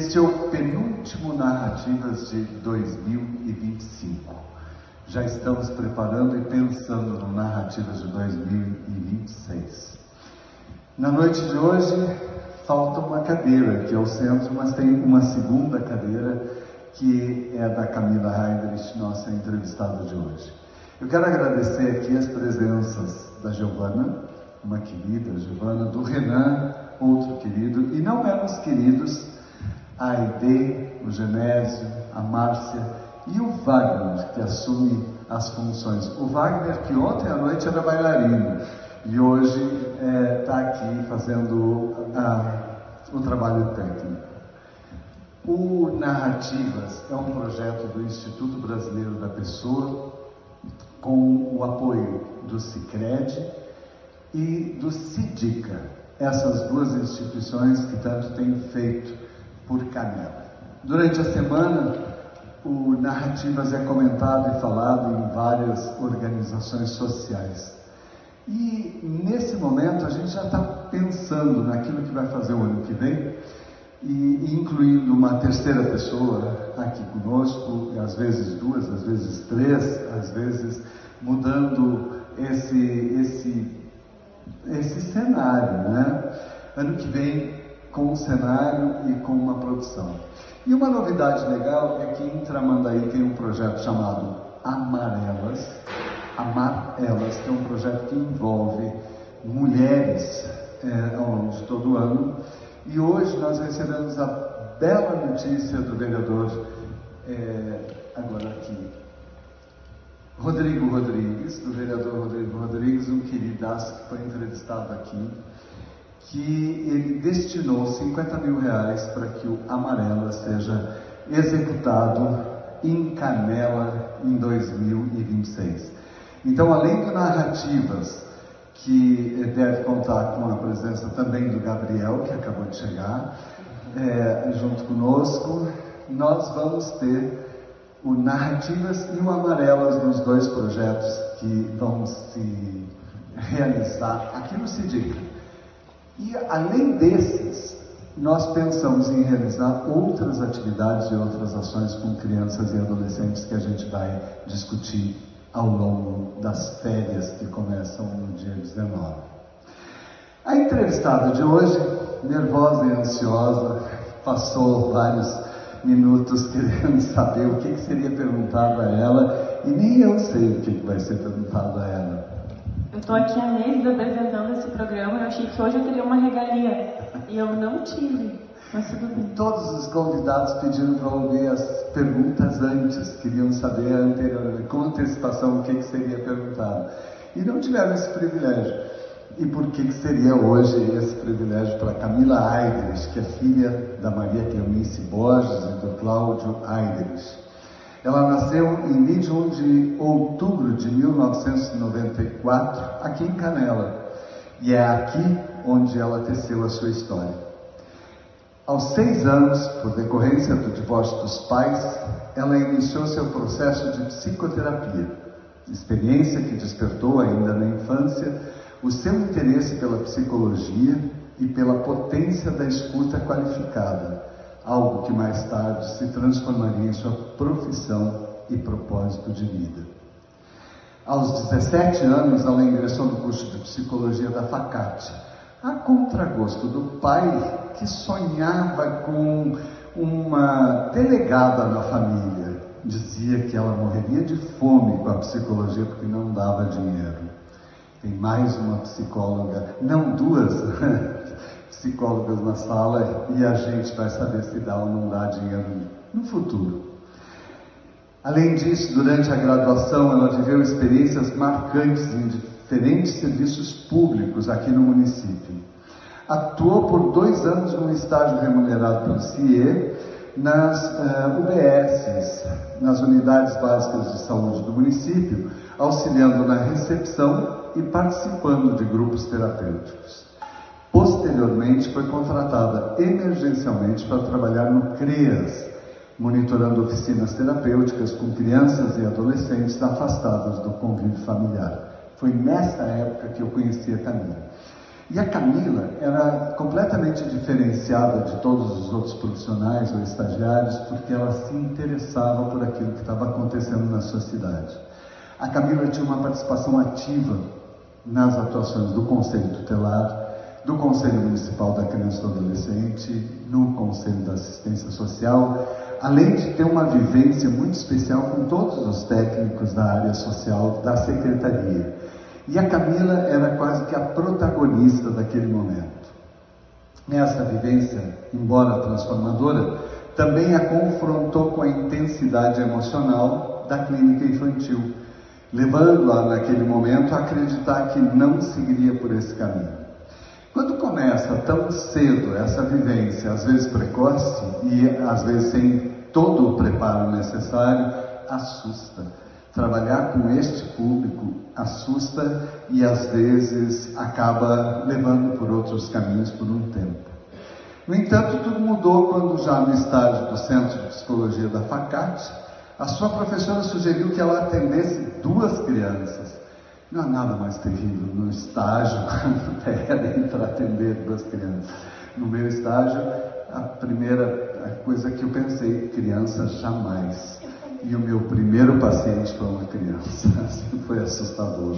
Esse é o penúltimo Narrativas de 2025. Já estamos preparando e pensando no Narrativas de 2026. Na noite de hoje, falta uma cadeira aqui ao centro, mas tem uma segunda cadeira que é da Camila Heidrich, nossa entrevistada de hoje. Eu quero agradecer aqui as presenças da Giovana, uma querida Giovana, do Renan, outro querido, e não menos queridos, a Aide, o Genésio, a Márcia e o Wagner, que assume as funções. O Wagner, que ontem à noite era bailarino e hoje está aqui fazendo o trabalho técnico. O Narrativas é um projeto do Instituto Brasileiro da Pessoa, com o apoio do Sicredi e do Sidica, essas duas instituições que tanto têm feito por Canela. Durante a semana, o Narrativas é comentado e falado em várias organizações sociais. E nesse momento a gente já está pensando naquilo que vai fazer o ano que vem, e incluindo uma terceira pessoa aqui conosco, às vezes duas, às vezes três, às vezes mudando esse cenário, né? Ano que vem com um cenário e com uma produção. E uma novidade legal é que em Tramandaí tem um projeto chamado Amar Elas, que é um projeto que envolve mulheres ao longo de todo o ano. E hoje nós recebemos a bela notícia do vereador, agora aqui, Rodrigo Rodrigues, do vereador Rodrigo Rodrigues, um queridaço que foi entrevistado aqui, que ele destinou 50 mil reais para que o Amarela seja executado em Canela em 2026. Então, além do Narrativas, que deve contar com a presença também do Gabriel, que acabou de chegar, junto conosco, nós vamos ter o Narrativas e o Amarelas nos dois projetos que vão se realizar aqui no Sidica. E além desses, nós pensamos em realizar outras atividades e outras ações com crianças e adolescentes que a gente vai discutir ao longo das férias que começam no dia 19. A entrevistada de hoje, nervosa e ansiosa, passou vários minutos querendo saber o que seria perguntado a ela, e nem eu sei o que vai ser perguntado a ela. Eu estou aqui há meses apresentando esse programa, eu achei que hoje eu teria uma regalia, e eu não tive, mas tudo bem. Todos os convidados pediram para ouvir as perguntas antes, queriam saber anteriormente, com antecipação, o que seria perguntado. E não tiveram esse privilégio. E por que seria hoje esse privilégio para Camila Heidrich, que é filha da Maria Cleonice Borges e do Cláudio Heidrich. Ela nasceu em 21 de outubro de 1994, aqui em Canela. E é aqui onde ela teceu a sua história. Aos 6 anos, por decorrência do divórcio dos pais, ela iniciou seu processo de psicoterapia, experiência que despertou ainda na infância o seu interesse pela psicologia e pela potência da escuta qualificada, algo que mais tarde se transformaria em sua profissão e propósito de vida. Aos 17 anos, ela ingressou no curso de psicologia da FACAT, a contragosto do pai, que sonhava com uma delegada na família. Dizia que ela morreria de fome com a psicologia porque não dava dinheiro. Tem mais uma psicóloga, não duas psicólogas na sala, e a gente vai saber se dá ou não dá dinheiro no futuro. Além disso, durante a graduação, ela viveu experiências marcantes em diferentes serviços públicos aqui no município. Atuou por 2 anos num estágio remunerado pelo CIE nas UBSs, nas Unidades Básicas de Saúde do município, auxiliando na recepção e participando de grupos terapêuticos. Posteriormente, foi contratada emergencialmente para trabalhar no CREAS, monitorando oficinas terapêuticas com crianças e adolescentes afastadas do convívio familiar. Foi nessa época que eu conheci a Camila. E a Camila era completamente diferenciada de todos os outros profissionais ou estagiários, porque ela se interessava por aquilo que estava acontecendo na sua cidade. A Camila tinha uma participação ativa nas atuações do Conselho Tutelar, do Conselho Municipal da Criança e do Adolescente, no Conselho da Assistência Social, além de ter uma vivência muito especial com todos os técnicos da área social da Secretaria. E a Camila era quase que a protagonista daquele momento. Essa vivência, embora transformadora, também a confrontou com a intensidade emocional da clínica infantil, levando-a naquele momento a acreditar que não seguiria por esse caminho. Quando começa tão cedo essa vivência, às vezes precoce e às vezes sem todo o preparo necessário, assusta. Trabalhar com este público assusta e às vezes acaba levando por outros caminhos por um tempo. No entanto, tudo mudou quando, já no estágio do Centro de Psicologia da FACAT, a sua professora sugeriu que ela atendesse 2 crianças. Não há nada mais terrível no estágio quando pedem para atender 2 crianças. No meu estágio, a primeira coisa que eu pensei, criança jamais. E o meu primeiro paciente foi uma criança, assim, foi assustador.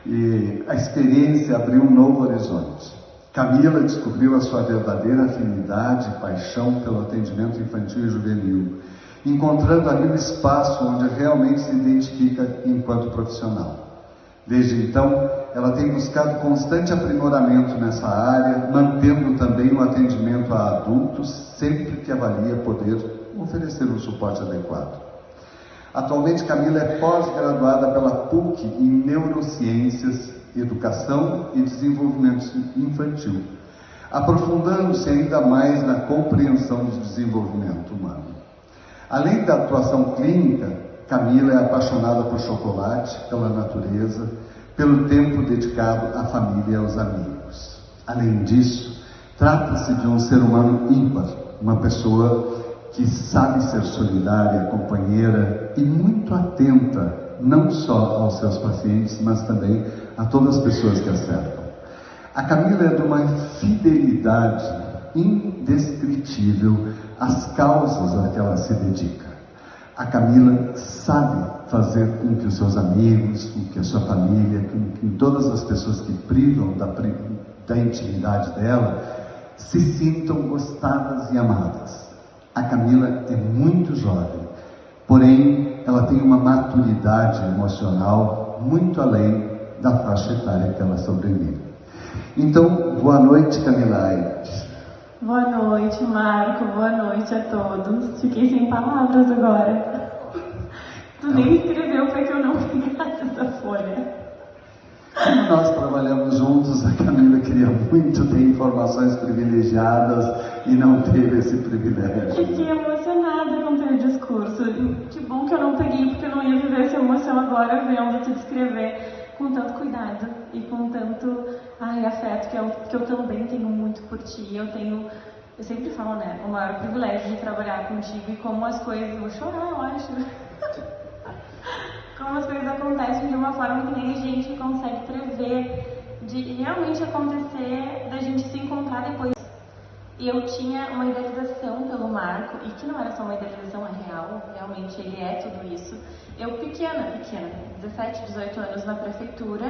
E a experiência abriu um novo horizonte. Camila descobriu a sua verdadeira afinidade e paixão pelo atendimento infantil e juvenil, encontrando ali um espaço onde realmente se identifica enquanto profissional. Desde então, ela tem buscado constante aprimoramento nessa área, mantendo também o atendimento a adultos, sempre que avalia poder oferecer um suporte adequado. Atualmente, Camila é pós-graduada pela PUC em Neurociências, Educação e Desenvolvimento Infantil, aprofundando-se ainda mais na compreensão do desenvolvimento humano. Além da atuação clínica, Camila é apaixonada por chocolate, pela natureza, pelo tempo dedicado à família e aos amigos. Além disso, trata-se de um ser humano ímpar, uma pessoa que sabe ser solidária, companheira e muito atenta, não só aos seus pacientes, mas também a todas as pessoas que a cercam. A Camila é de uma fidelidade indescritível às causas a que ela se dedica. A Camila sabe fazer com que os seus amigos, com que a sua família, com que todas as pessoas que privam da intimidade dela, se sintam gostadas e amadas. A Camila é muito jovem, porém ela tem uma maturidade emocional muito além da faixa etária que ela sobrevive. Então, boa noite, Camila. Boa noite, Marco. Boa noite a todos. Fiquei sem palavras agora. Tu nem escreveu para que eu não pegasse essa folha. Como nós trabalhamos juntos, a Camila queria muito ter informações privilegiadas e não teve esse privilégio. Fiquei emocionada com o teu discurso. Que bom que eu não peguei, porque eu não ia viver essa emoção agora vendo tu descrever com tanto cuidado e com tanto afeto que eu também tenho muito por ti. Eu sempre falo, né, o maior privilégio de trabalhar contigo e como as coisas... Vou chorar, eu acho. Como as coisas acontecem de uma forma que nem a gente consegue prever, de realmente acontecer, da gente se encontrar depois. E eu tinha uma idealização pelo Marco, e que não era só uma idealização, é real, realmente ele é tudo isso. Eu pequena, 17, 18 anos na prefeitura,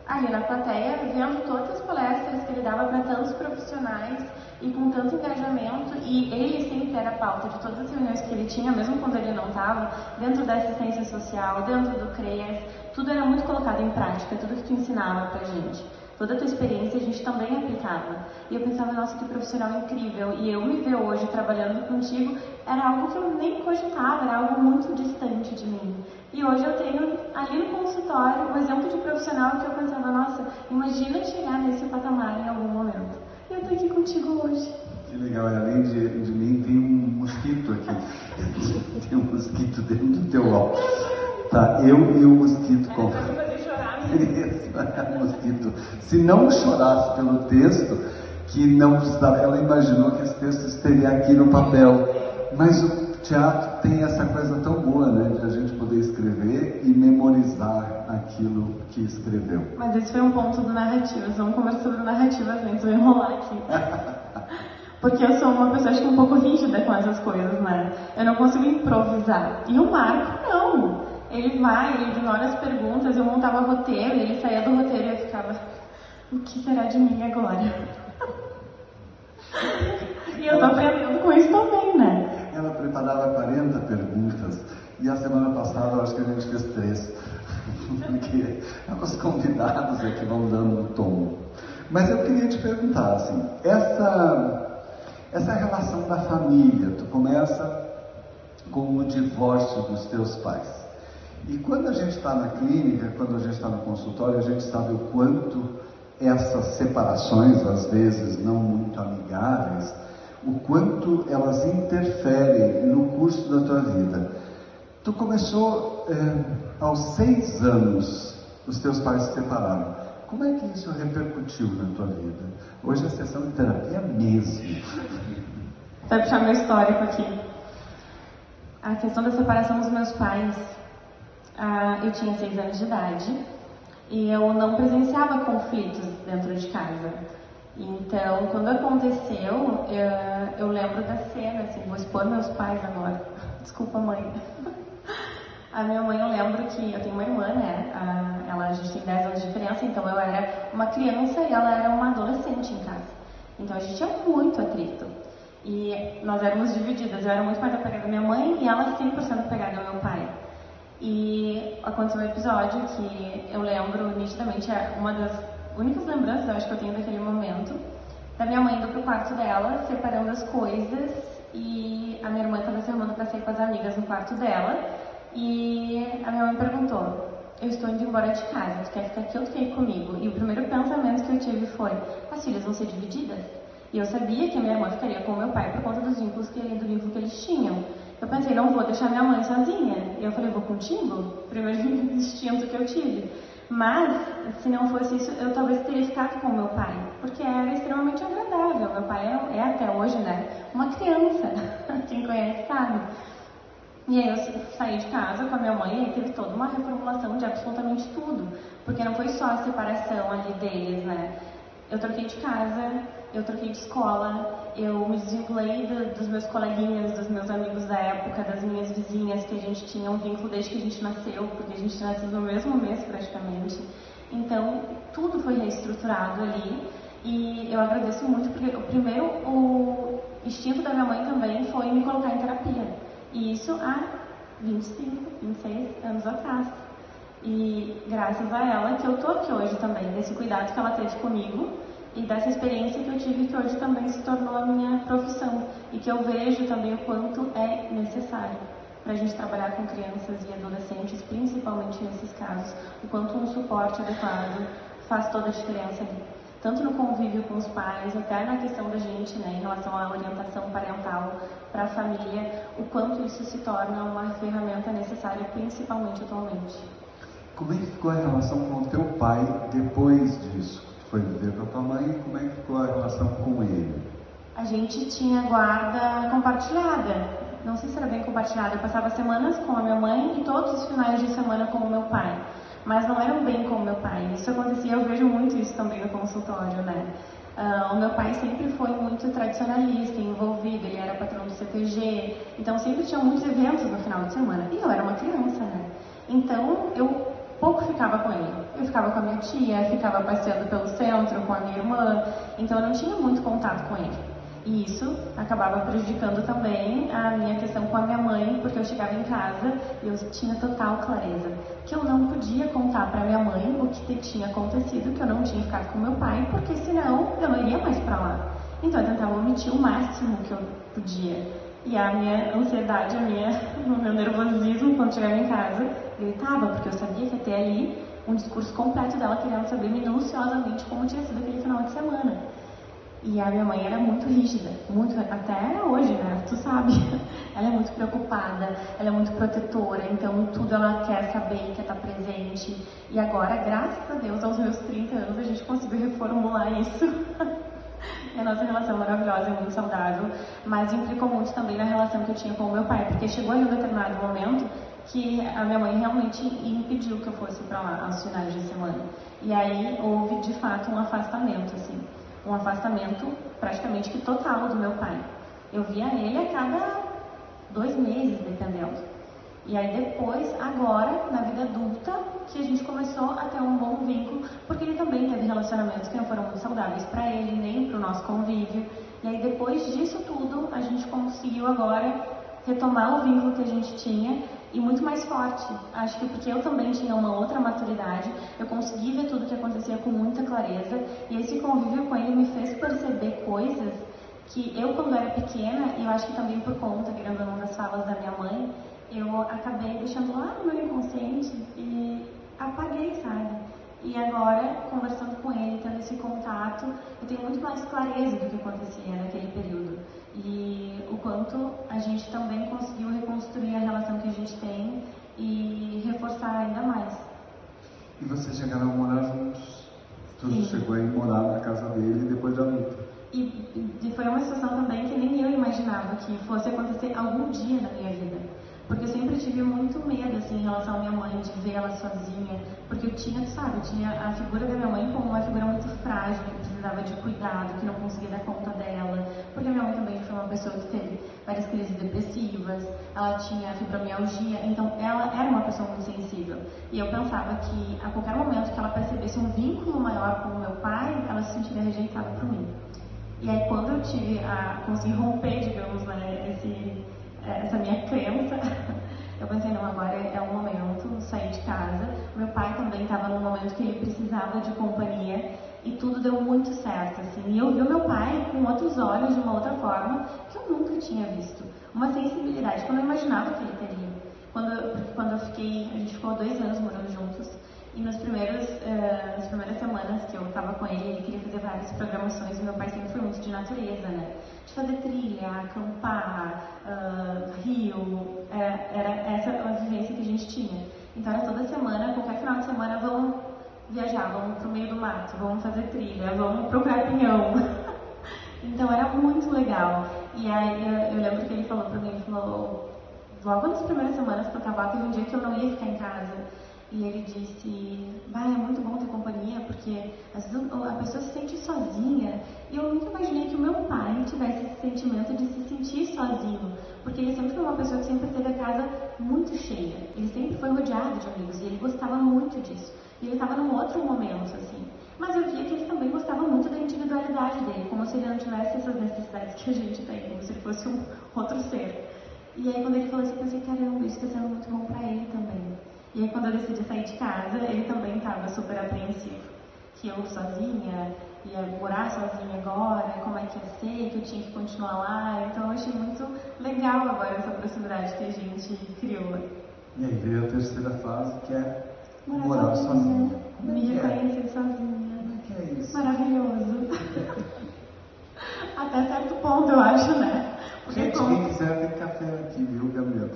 ali na plateia, vendo todas as palestras que ele dava para tantos profissionais e com tanto engajamento, e ele sempre era a pauta de todas as reuniões que ele tinha, mesmo quando ele não estava, dentro da assistência social, dentro do CREAS, tudo era muito colocado em prática, tudo que tu ensinava pra gente. Toda a tua experiência a gente também aplicava. E eu pensava, nossa, que profissional incrível. E eu me ver hoje trabalhando contigo era algo que eu nem cogitava, era algo muito distante de mim. E hoje eu tenho ali no consultório um exemplo de profissional que eu pensava, nossa, imagina chegar nesse patamar em algum momento. E eu tô aqui contigo hoje. Que legal, e além de mim tem um mosquito aqui. Tem um mosquito dentro do teu óculos. Tá, eu e o mosquito. Pra me fazer chorar. Isso, é mosquito. Se não chorasse pelo texto, que não precisava, ela imaginou que esse texto estaria aqui no papel. Mas o teatro tem essa coisa tão boa, né, de a gente poder saber escrever e memorizar aquilo que escreveu. Mas esse foi um ponto do Narrativas. Vamos conversar sobre Narrativas antes, vou enrolar aqui. Porque eu sou uma pessoa, acho que um pouco rígida com essas coisas, né? Eu não consigo improvisar. E o Marco, não. Ele vai, ele ignora as perguntas, eu montava roteiro, ele saía do roteiro e eu ficava, o que será de mim agora? E eu tô aprendendo com isso também, né? Ela preparava 40 perguntas e a semana passada eu acho que a gente fez 3. Porque os convidados é que vão dando o tom. Mas eu queria te perguntar, assim, essa relação da família, tu começa com o divórcio dos teus pais. E quando a gente está na clínica, quando a gente está no consultório, a gente sabe o quanto essas separações, às vezes não muito amigáveis, o quanto elas interferem no curso da tua vida. Tu começou aos 6 anos, os teus pais se separaram. Como é que isso repercutiu na tua vida? Hoje a sessão de terapia mesmo. Vai puxar meu histórico aqui. A questão da separação dos meus pais, eu tinha 6 anos de idade e eu não presenciava conflitos dentro de casa. Então, quando aconteceu, eu lembro da cena, assim, vou expor meus pais agora. Desculpa, mãe. A minha mãe, eu lembro que eu tenho uma irmã, né? A gente tem 10 anos de diferença, então eu era uma criança e ela era uma adolescente em casa. Então a gente tinha muito atrito. E nós éramos divididas, eu era muito mais apegada à minha mãe e ela 100% apegada ao meu pai. E aconteceu um episódio que eu lembro nitidamente, é uma das únicas lembranças, eu acho que eu tenho daquele momento, da minha mãe indo pro quarto dela, separando as coisas, e a minha irmã estava se arrumando para sair com as amigas no quarto dela, e a minha mãe perguntou, eu estou indo embora de casa, tu quer ficar aqui ou tu quer ir comigo? E o primeiro pensamento que eu tive foi, as filhas vão ser divididas? E eu sabia que a minha irmã ficaria com o meu pai por conta dos vínculos do vínculo que eles tinham. Eu pensei, não vou deixar minha mãe sozinha. E eu falei, vou contigo? Primeiro instinto que eu tive. Mas, se não fosse isso, eu talvez teria ficado com o meu pai, porque era extremamente agradável. Meu pai é até hoje, né, uma criança, quem conhece sabe. E aí eu saí de casa com a minha mãe e aí teve toda uma reformulação de absolutamente tudo, porque não foi só a separação ali deles, né. Eu troquei de casa, eu troquei de escola, eu me desvinculei dos meus coleguinhas, dos meus amigos da época, das minhas vizinhas, que a gente tinha um vínculo desde que a gente nasceu, porque a gente nasceu no mesmo mês praticamente. Então, tudo foi reestruturado ali e eu agradeço muito, porque o instinto da minha mãe também foi me colocar em terapia. E isso há 25, 26 anos atrás. E graças a ela que eu tô aqui hoje também, desse cuidado que ela teve comigo e dessa experiência que eu tive, que hoje também se tornou a minha profissão e que eu vejo também o quanto é necessário para a gente trabalhar com crianças e adolescentes, principalmente nesses casos, o quanto um suporte adequado faz toda a diferença ali, tanto no convívio com os pais, até na questão da gente, né, em relação à orientação parental para a família, o quanto isso se torna uma ferramenta necessária, principalmente atualmente. Como é que ficou a relação com o teu pai depois disso? Tu foi viver com a tua mãe, como é que ficou a relação com ele? A gente tinha guarda compartilhada. Não sei se era bem compartilhada. Eu passava semanas com a minha mãe e todos os finais de semana com o meu pai. Mas não eram bem com o meu pai. Isso acontecia, eu vejo muito isso também no consultório, né? O meu pai sempre foi muito tradicionalista, envolvido, ele era patrão do CTG. Então sempre tinha muitos eventos no final de semana. E eu era uma criança, né? Então eu pouco ficava com ele. Eu ficava com a minha tia, ficava passeando pelo centro com a minha irmã, então eu não tinha muito contato com ele. E isso acabava prejudicando também a minha questão com a minha mãe, porque eu chegava em casa e eu tinha total clareza que eu não podia contar para minha mãe o que tinha acontecido, que eu não tinha ficado com meu pai, porque senão eu não iria mais para lá. Então eu tentava omitir o máximo que eu podia. E a minha ansiedade, o meu nervosismo quando chegava em casa, gritava, porque eu sabia que até ali um discurso completo dela querendo saber minuciosamente como tinha sido aquele final de semana. E a minha mãe era muito rígida, muito, até hoje, né? Tu sabe, ela é muito preocupada, ela é muito protetora, então tudo ela quer saber, quer estar presente. E agora, graças a Deus, aos meus 30 anos, a gente conseguiu reformular isso. E a nossa relação maravilhosa, é muito saudável, mas implicou muito também na relação que eu tinha com o meu pai, porque chegou em um determinado momento que a minha mãe realmente impediu que eu fosse para lá aos finais de semana. E aí houve, de fato, um afastamento, assim. Um afastamento praticamente que total do meu pai. Eu via ele a cada 2 meses, dependendo. E aí depois, agora, na vida adulta, que a gente começou a ter um bom vínculo, porque ele também teve relacionamentos que não foram muito saudáveis para ele, nem para o nosso convívio. E aí depois disso tudo, a gente conseguiu agora retomar o vínculo que a gente tinha e muito mais forte. Acho que porque eu também tinha uma outra maturidade, eu consegui ver tudo o que acontecia com muita clareza, e esse convívio com ele me fez perceber coisas que eu, quando era pequena, e eu acho que também por conta, querendo ou não, das falas da minha mãe, eu acabei deixando lá no meu inconsciente e apaguei, sabe? E agora, conversando com ele, tendo esse contato, eu tenho muito mais clareza do que acontecia naquele período. E o quanto a gente também conseguiu reconstruir a relação que a gente tem e reforçar ainda mais. E vocês chegaram a morar juntos? Tu Sim. chegou a ir morar na casa dele depois de adulta? E foi uma situação também que nem eu imaginava que fosse acontecer algum dia na minha vida. Porque eu sempre tive muito medo, assim, em relação à minha mãe, de ver ela sozinha. Porque eu tinha, sabe, eu tinha a figura da minha mãe como uma figura muito frágil, que precisava de cuidado, que não conseguia dar conta dela. Porque a minha mãe também foi uma pessoa que teve várias crises depressivas, ela tinha fibromialgia, então ela era uma pessoa muito sensível. E eu pensava que a qualquer momento que ela percebesse um vínculo maior com o meu pai, ela se sentiria rejeitada por mim. E aí quando eu consegui romper, digamos, né, essa minha crença, eu pensei, não, agora é o momento, sair de casa. Meu pai também estava num momento que ele precisava de companhia e tudo deu muito certo, assim. E eu vi o meu pai com outros olhos, de uma outra forma, que eu nunca tinha visto. Uma sensibilidade que eu não imaginava que ele teria. Quando a gente ficou 2 anos morando juntos, e nas primeiras semanas que eu estava com ele queria fazer várias programações, e meu pai sempre foi muito de natureza, né? De fazer trilha, acampar, rio, era essa a vivência que a gente tinha. Então era toda semana, qualquer final de semana, vamos viajar, vamos pro meio do mato, vamos fazer trilha, vamos procurar pinhão. Então era muito legal. E aí eu lembro que ele falou pra mim, ele falou, logo nas primeiras semanas que eu tava, teve um dia que eu não ia ficar em casa. E ele disse, é muito bom ter companhia, porque às vezes a pessoa se sente sozinha. E eu nunca imaginei que o meu pai tivesse esse sentimento de se sentir sozinho, porque ele sempre foi uma pessoa que sempre teve a casa muito cheia. Ele sempre foi rodeado de amigos e ele gostava muito disso. E ele estava num outro momento, assim. Mas eu via que ele também gostava muito da individualidade dele, como se ele não tivesse essas necessidades que a gente tem, como se ele fosse um outro ser. E aí quando ele falou isso, eu pensei, caramba, isso está sendo muito bom para ele também. E aí quando eu decidi sair de casa, ele também estava super apreensivo. Que eu sozinha, ia morar sozinha agora, como é que ia ser, que eu tinha que continuar lá. Então eu achei muito legal agora essa proximidade que a gente criou. E aí veio a terceira fase, que é morar sozinha. Me reconhecer sozinha. Como é que é isso? Maravilhoso. Até certo ponto, eu acho, né? Porque Gente, quem quiser tem café aqui, viu, Gabriel?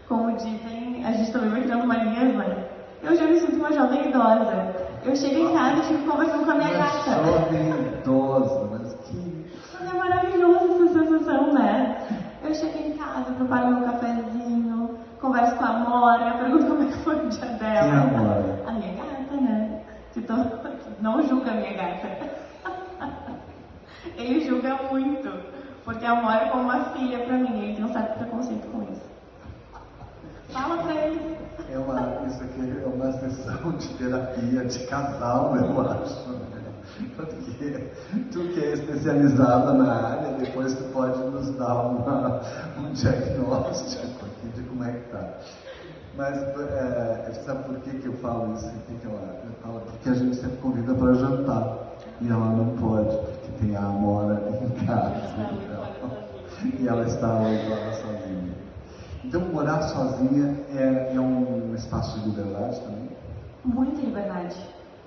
Como dizem, a gente também vai criando manias, né? Eu já me sinto uma jovem idosa. Eu chego em casa e fico conversando com a minha gata. Jovem idosa, mas que... Mas é maravilhosa essa sensação, né? Eu chego em casa, preparo meu cafezinho, converso com a Amora, pergunto como é que foi o dia dela. Quem é a Amora? A minha gata, né? Não julga a minha gata. Ele julga muito, porque a Amora é como uma filha pra mim, ele tem um certo preconceito com isso. Fala pra eles. Isso aqui é uma sessão de terapia de casal, eu acho. Né? Porque tu que é especializada na área, depois tu pode nos dar um diagnóstico aqui de como é que tá. Mas sabe por que eu falo isso? Eu falo porque a gente sempre convida para jantar e ela não pode, porque tem a Amora em casa. E ela está hoje lá sozinha. Então, morar sozinha é um espaço de liberdade também? Muita liberdade.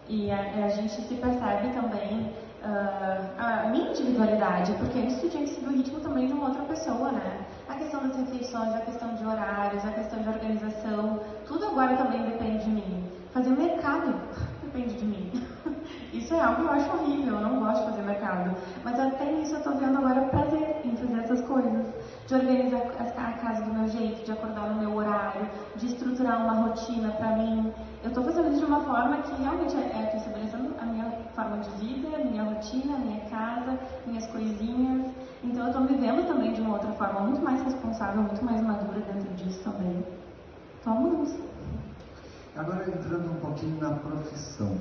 E a gente se percebe também a minha individualidade, porque isso tinha que ser do ritmo também de uma outra pessoa, né? A questão das refeições, a questão de horários, a questão de organização, tudo agora também depende de mim. Fazer mercado depende de mim. Isso é algo que eu acho horrível, eu não gosto de fazer mercado. Mas até nisso eu tô vendo agora prazer em fazer essas coisas. De organizar a casa do meu jeito, de acordar no meu horário, de estruturar uma rotina pra mim. Eu tô fazendo isso de uma forma que realmente tô estabelecendo a minha forma de vida, a minha rotina, a minha casa, minhas coisinhas. Então eu tô me vendo também de uma outra forma, muito mais responsável, muito mais madura dentro disso também. Tô amando. Agora entrando um pouquinho na profissão.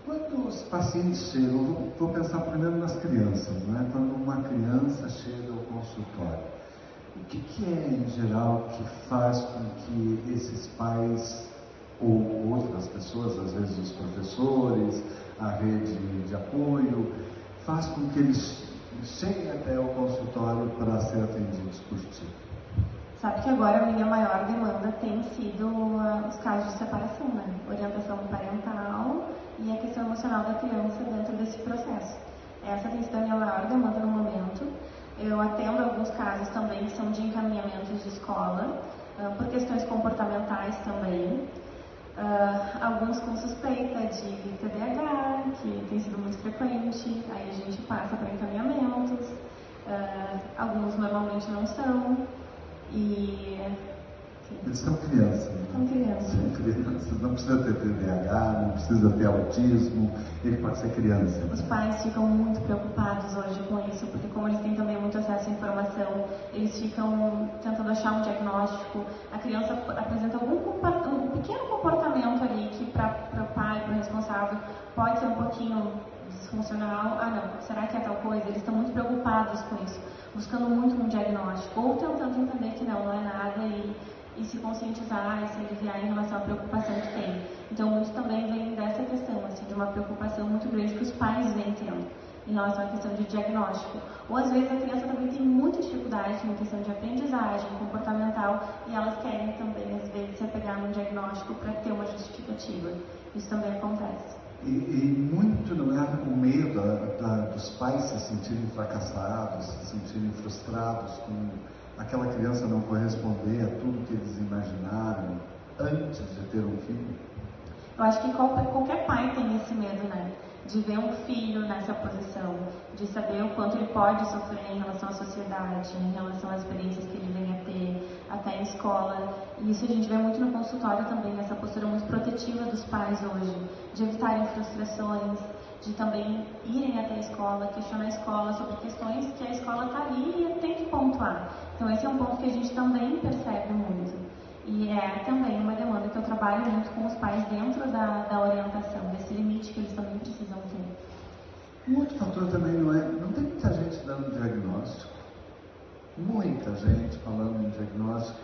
Quando os pacientes chegam, vou pensar primeiro nas crianças, né? Quando uma criança chega ao consultório, o que é em geral que faz com que esses pais ou outras pessoas, às vezes os professores, a rede de apoio, faz com que eles cheguem até o consultório para ser atendidos por ti? Sabe que agora a minha maior demanda tem sido os casos de separação, né? Orientação parental e a questão emocional da criança dentro desse processo. Essa tem sido a minha maior demanda no momento. Eu atendo alguns casos também que são de encaminhamentos de escola, por questões comportamentais também. Alguns com suspeita de TDAH, que tem sido muito frequente, aí a gente passa para encaminhamentos. Alguns normalmente não são. Eles são crianças. Né? São crianças. São crianças. Não precisa ter TDAH, não precisa ter autismo, ele pode ser criança. Os pais ficam muito preocupados hoje com isso, porque como eles têm também muito acesso à informação, eles ficam tentando achar um diagnóstico. A criança apresenta um pequeno comportamento ali que para o pai, para o responsável, pode ser um pouquinho disfuncional. Ah não, será que é tal coisa? Eles estão muito preocupados com isso, buscando muito um diagnóstico, ou tentando entender que não é nada e se conscientizar e se aliviar em relação à preocupação que tem. Então, muito também vem dessa questão, assim, de uma preocupação muito grande que os pais vêm tendo em relação à questão de diagnóstico. Ou, às vezes, a criança também tem muita dificuldade em questão de aprendizagem comportamental e elas querem também, às vezes, se apegar num diagnóstico para ter uma justificativa. Isso também acontece. E muito não é o medo dos pais se sentirem fracassados, se sentirem frustrados com aquela criança não corresponder a tudo que eles imaginaram antes de ter um filho? Eu acho que qualquer pai tem esse medo, né? De ver um filho nessa posição, de saber o quanto ele pode sofrer em relação à sociedade, em relação às experiências que ele vem a ter, até em escola. E isso a gente vê muito no consultório também, essa postura muito protetiva dos pais hoje, de evitarem frustrações, de também irem até a escola, questionar a escola sobre questões que a escola está ali e tem que pontuar. Então esse é um ponto que a gente também percebe muito. E é também uma demanda que eu trabalho muito com os pais dentro da orientação, desse limite que eles também precisam ter. Um outro fator também não tem muita gente dando diagnóstico, muita gente falando em diagnóstico.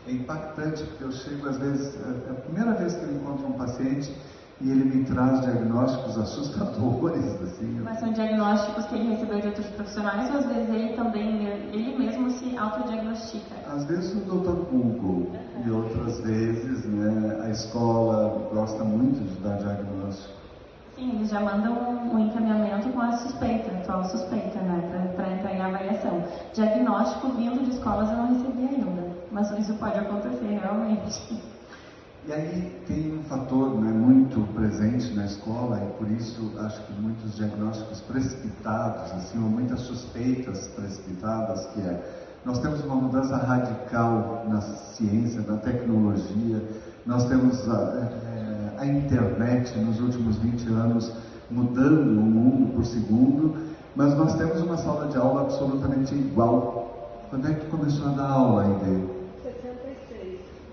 É impactante porque eu chego às vezes, é a primeira vez que eu encontro um paciente e ele me traz diagnósticos assustadores, assim. Mas são diagnósticos que ele recebeu de outros profissionais ou às vezes ele mesmo se autodiagnostica? Às vezes o Dr. Google e outras vezes, né, a escola gosta muito de dar diagnóstico. Sim, eles já mandam um encaminhamento com a suspeita, atual suspeita, né, para entrar em avaliação. Diagnóstico vindo de escolas eu não recebi ainda, mas isso pode acontecer realmente. E aí tem um fator, né, muito presente na escola e por isso acho que muitos diagnósticos precipitados, assim, ou muitas suspeitas precipitadas, que nós temos uma mudança radical na ciência, na tecnologia, nós temos a internet nos últimos 20 anos mudando o mundo por segundo, mas nós temos uma sala de aula absolutamente igual. Quando é que começou a dar aula, Aide?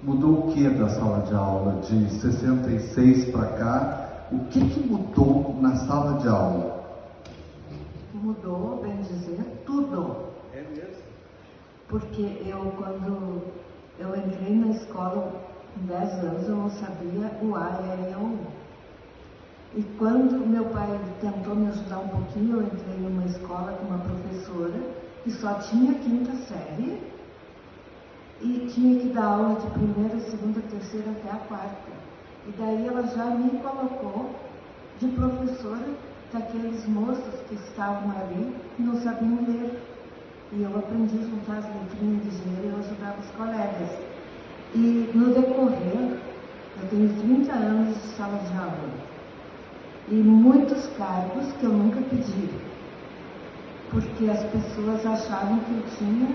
Mudou o que da sala de aula de 66 para cá? O que mudou na sala de aula? Mudou, bem dizer, tudo. É mesmo? Porque quando eu entrei na escola com 10 anos, eu não sabia o A e o U. E quando meu pai tentou me ajudar um pouquinho, eu entrei numa escola com uma professora que só tinha quinta série. E tinha que dar aula de primeira, segunda, terceira até a quarta. E daí ela já me colocou de professora daqueles moços que estavam ali e não sabiam ler. E eu aprendi a juntar as letrinhas de dinheiro e eu ajudava os colegas. E no decorrer, eu tenho 30 anos de sala de aula. e muitos cargos que eu nunca pedi, porque as pessoas achavam que eu tinha,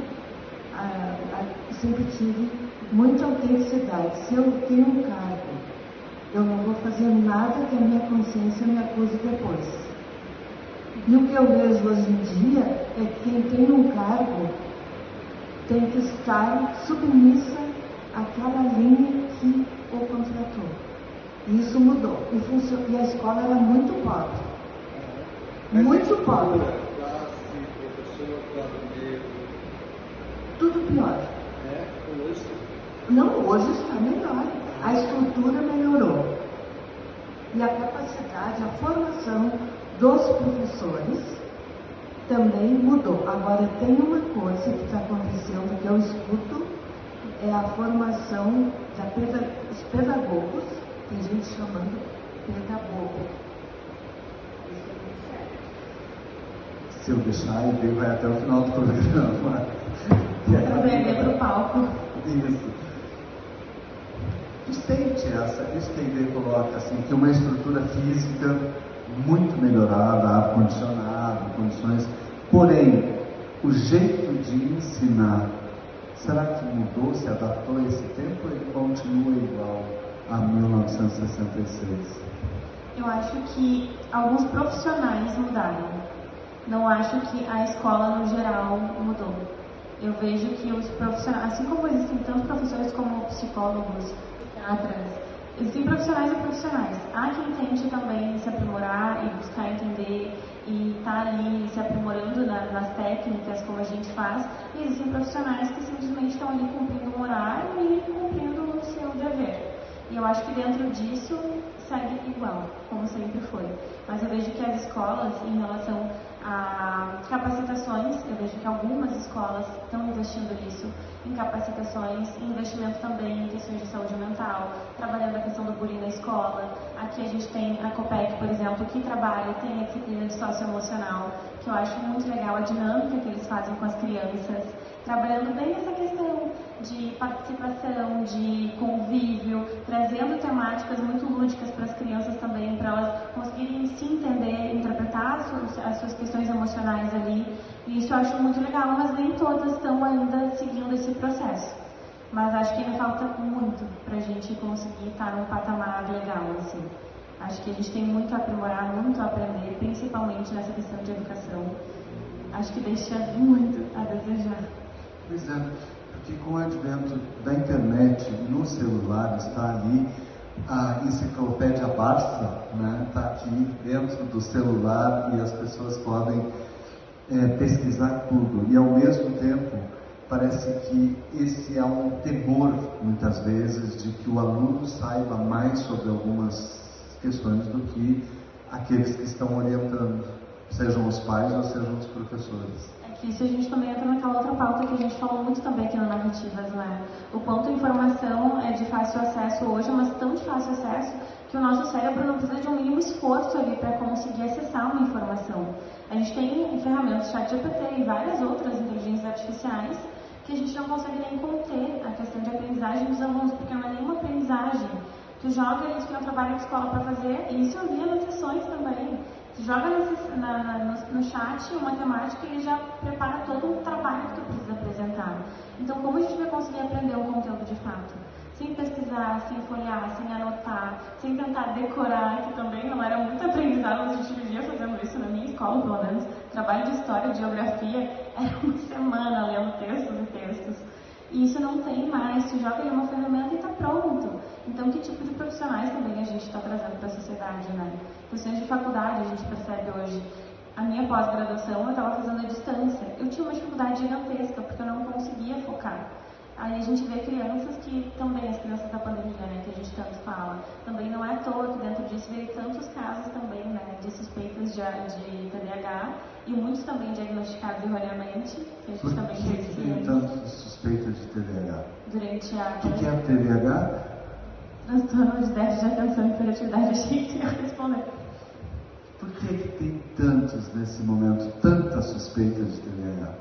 sempre tive muita autenticidade. Se eu tenho um cargo, eu não vou fazer nada que a minha consciência me acuse depois. E o que eu vejo hoje em dia é que quem tem um cargo tem que estar submissa àquela linha que o contratou. E isso mudou. E a escola era muito pobre. Muito pobre. Classe, professor, quadro negro. Tudo pior. Hoje? Não, hoje está melhor. A estrutura melhorou. E a capacidade, a formação dos professores também mudou. Agora, tem uma coisa que está acontecendo, que eu escuto, é a formação dos pedagogos, tem gente chamando pedagogo. Isso é muito sério. Se eu deixar, ele vai até o final do programa. Trazer ele para o palco. Isso. Tu sente isso que a Ide coloca, assim, que uma estrutura física muito melhorada, ar-condicionado, condições, porém, o jeito de ensinar, será que mudou, se adaptou a esse tempo ou ele continua igual a 1966? Eu acho que alguns profissionais mudaram. Não acho que a escola no geral mudou. Eu vejo que os profissionais, assim como existem tanto professores como psicólogos, psiquiatras, existem profissionais e profissionais. Há quem tente também se aprimorar e buscar entender e estar ali se aprimorando nas técnicas como a gente faz. E existem profissionais que simplesmente estão ali cumprindo um horário e cumprindo o seu dever. E eu acho que dentro disso segue igual, como sempre foi. Mas eu vejo que as escolas, em relação a capacitações, eu vejo que algumas escolas estão investindo nisso, em capacitações, em investimento também em questões de saúde mental, trabalhando a questão do bullying na escola. Aqui a gente tem a COPEC, por exemplo, que trabalha, tem a disciplina de socioemocional, que eu acho muito legal a dinâmica que eles fazem com as crianças, trabalhando bem essa questão de participação, de convívio, trazendo temáticas muito lúdicas para as crianças também, para elas conseguirem se entender, interpretar as suas questões emocionais ali. E isso eu acho muito legal, mas nem todas estão ainda seguindo esse processo. Mas acho que ainda falta muito para a gente conseguir estar num patamar legal, assim. Acho que a gente tem muito a aprimorar, muito a aprender, principalmente nessa questão de educação. Acho que deixa muito a desejar. Pois é, porque com o advento da internet no celular, está ali a enciclopédia Barça, né? Está aqui dentro do celular e as pessoas podem pesquisar tudo. E ao mesmo tempo, parece que esse é um temor, muitas vezes, de que o aluno saiba mais sobre algumas questões do que aqueles que estão orientando, sejam os pais ou sejam os professores. Isso a gente também entra naquela outra pauta que a gente falou muito também aqui no Narrativas, né? O quanto a informação é de fácil acesso hoje, mas tão de fácil acesso que o nosso cérebro não precisa de um mínimo esforço ali para conseguir acessar uma informação. A gente tem ferramentas, ChatGPT e várias outras inteligências artificiais que a gente não consegue nem conter a questão de aprendizagem dos alunos, porque não é nenhuma aprendizagem. Tu joga, a gente tem um trabalho de escola para fazer, e isso eu via nas sessões também. Tu joga no chat uma temática e ele já prepara todo o trabalho que tu precisa apresentar. Então, como a gente vai conseguir aprender o conteúdo de fato? Sem pesquisar, sem folhear, sem anotar, sem tentar decorar, que também não era muito aprendizado, mas a gente vivia fazendo isso na minha escola, pelo menos. Trabalho de história, de geografia, era uma semana lendo textos e textos. E isso não tem mais, tu joga em uma ferramenta e está pronto. Então, que tipo de profissionais também a gente está trazendo para a sociedade, né? Questões de faculdade a gente percebe hoje. A minha pós-graduação eu estava fazendo à distância. Eu tinha uma dificuldade gigantesca, porque eu não conseguia focar. Aí a gente vê crianças que também, as crianças da pandemia, né, que a gente tanto fala, também não é à toa que dentro disso veio tantos casos também, né, de suspeitas de TDAH e muitos também diagnosticados erroneamente, que a gente também conhecia. Por que tantos suspeitas de TDAH? Durante a... O que é TDAH? Transtorno de déficit de atenção e hiperatividade, achei que ia responder. Por que tem tantos nesse momento, tantas suspeitas de TDAH?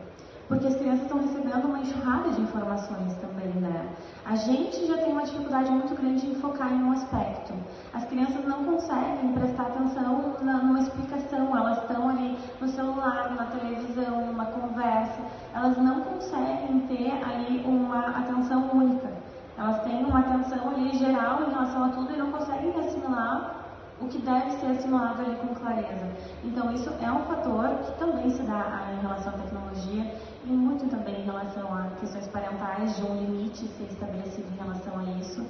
Porque as crianças estão recebendo uma enxurrada de informações também, né? A gente já tem uma dificuldade muito grande em focar em um aspecto. As crianças não conseguem prestar atenção numa explicação, elas estão ali no celular, na televisão, numa conversa, elas não conseguem ter ali uma atenção única. Elas têm uma atenção ali geral em relação a tudo e não conseguem assimilar o que deve ser assimilado ali com clareza. Então isso é um fator que também se dá em relação à tecnologia e muito também em relação a questões parentais, de um limite ser estabelecido em relação a isso,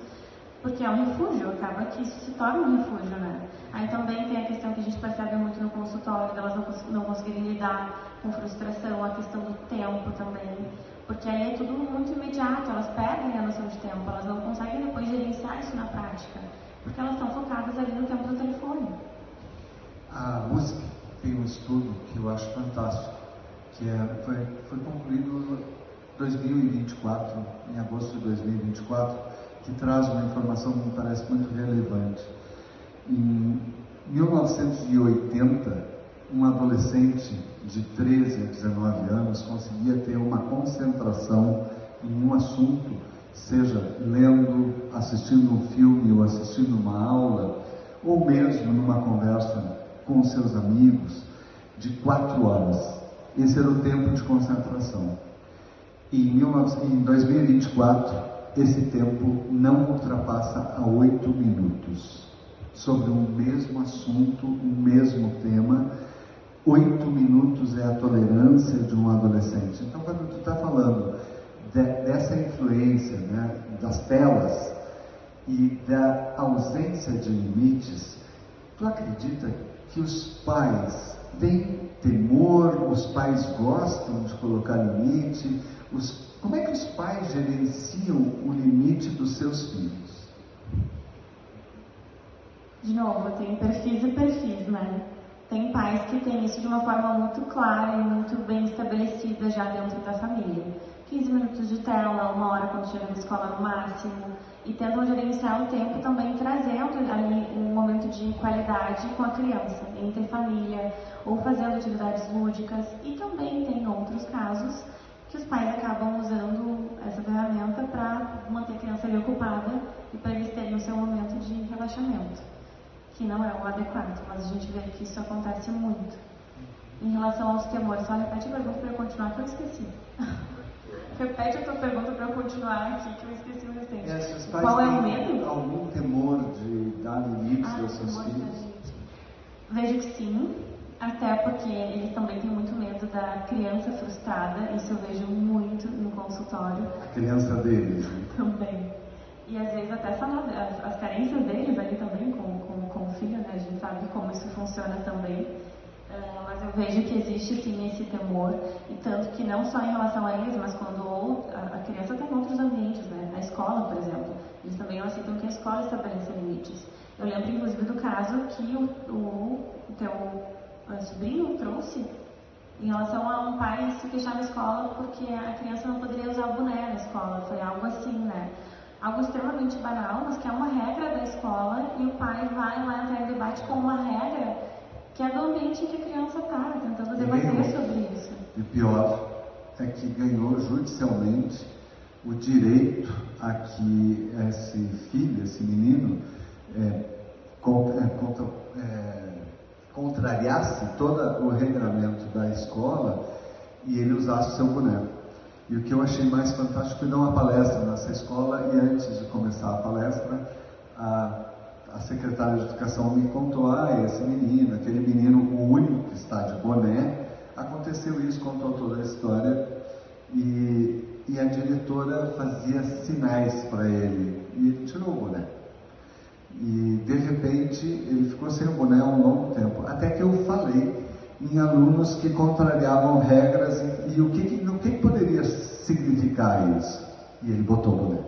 porque é um refúgio, acaba que isso se torna um refúgio, né? Aí também tem a questão que a gente percebe muito no consultório, delas não conseguirem lidar com frustração, a questão do tempo também, porque aí é tudo muito imediato, elas perdem a noção de tempo, elas não conseguem depois gerenciar isso na prática, porque elas estão focadas ali no tempo do telefone. A USP tem um estudo que eu acho fantástico, que foi concluído em 2024, em agosto de 2024, que traz uma informação que me parece muito relevante. Em 1980, um adolescente de 13 a 19 anos conseguia ter uma concentração em um assunto, seja lendo, assistindo um filme ou assistindo uma aula, ou mesmo numa conversa com seus amigos, de 4 horas. Esse era o tempo de concentração. Em 2024, esse tempo não ultrapassa a 8 minutos. Sobre um mesmo assunto, um mesmo tema, 8 minutos é a tolerância de um adolescente. Então, quando tu está falando dessa influência, né, das telas e da ausência de limites, tu acredita que os pais têm temor, os pais gostam de colocar limite? Como é que os pais gerenciam o limite dos seus filhos? De novo, tem perfis e perfis, né? Tem pais que têm isso de uma forma muito clara e muito bem estabelecida já dentro da família. 15 minutos de tela, 1 hora quando chega na escola no máximo, e tentam gerenciar o tempo também trazendo ali um momento de qualidade com a criança, entre família, ou fazendo atividades lúdicas, e também tem outros casos que os pais acabam usando essa ferramenta para manter a criança ali ocupada e para eles terem o seu momento de relaxamento, que não é o adequado, mas a gente vê que isso acontece muito. Em relação aos temores, só repete a pergunta para eu continuar, que eu esqueci. Repete a tua pergunta para eu continuar aqui, que eu esqueci o restante. Se os pais Qual é o têm medo? algum temor de dar limites aos seus filhos? Vejo que sim, até porque eles também têm muito medo da criança frustrada, isso eu vejo muito no consultório. A criança deles. Né? Também. E às vezes até as carências deles ali também com o filho, né? A gente sabe como isso funciona também. Mas eu vejo que existe sim esse temor, e tanto que não só em relação a eles, mas quando a criança tem outros ambientes, né? Na escola, por exemplo, eles também não aceitam que a escola estabeleça limites. Eu lembro inclusive do caso que o teu sobrinho trouxe em relação a um pai se queixar na escola porque a criança não poderia usar boné na escola, foi algo assim, né? Algo extremamente banal, mas que é uma regra da escola, e o pai vai lá entrar em debate com uma regra que é do ambiente em que a criança está, tentando debater sobre isso. E pior é que ganhou judicialmente o direito a que esse filho, esse menino, contrariasse todo o regramento da escola e ele usasse o seu boneco. E o que eu achei mais fantástico foi dar uma palestra nessa escola, e antes de começar a palestra, a secretária de educação me contou, esse menino, aquele menino, o único que está de boné, aconteceu isso, contou toda a história, e a diretora fazia sinais para ele, e ele tirou o boné. E de repente ele ficou sem o boné há um longo tempo, até que eu falei em alunos que contrariavam regras, e o que poderia significar isso? E ele botou o boné.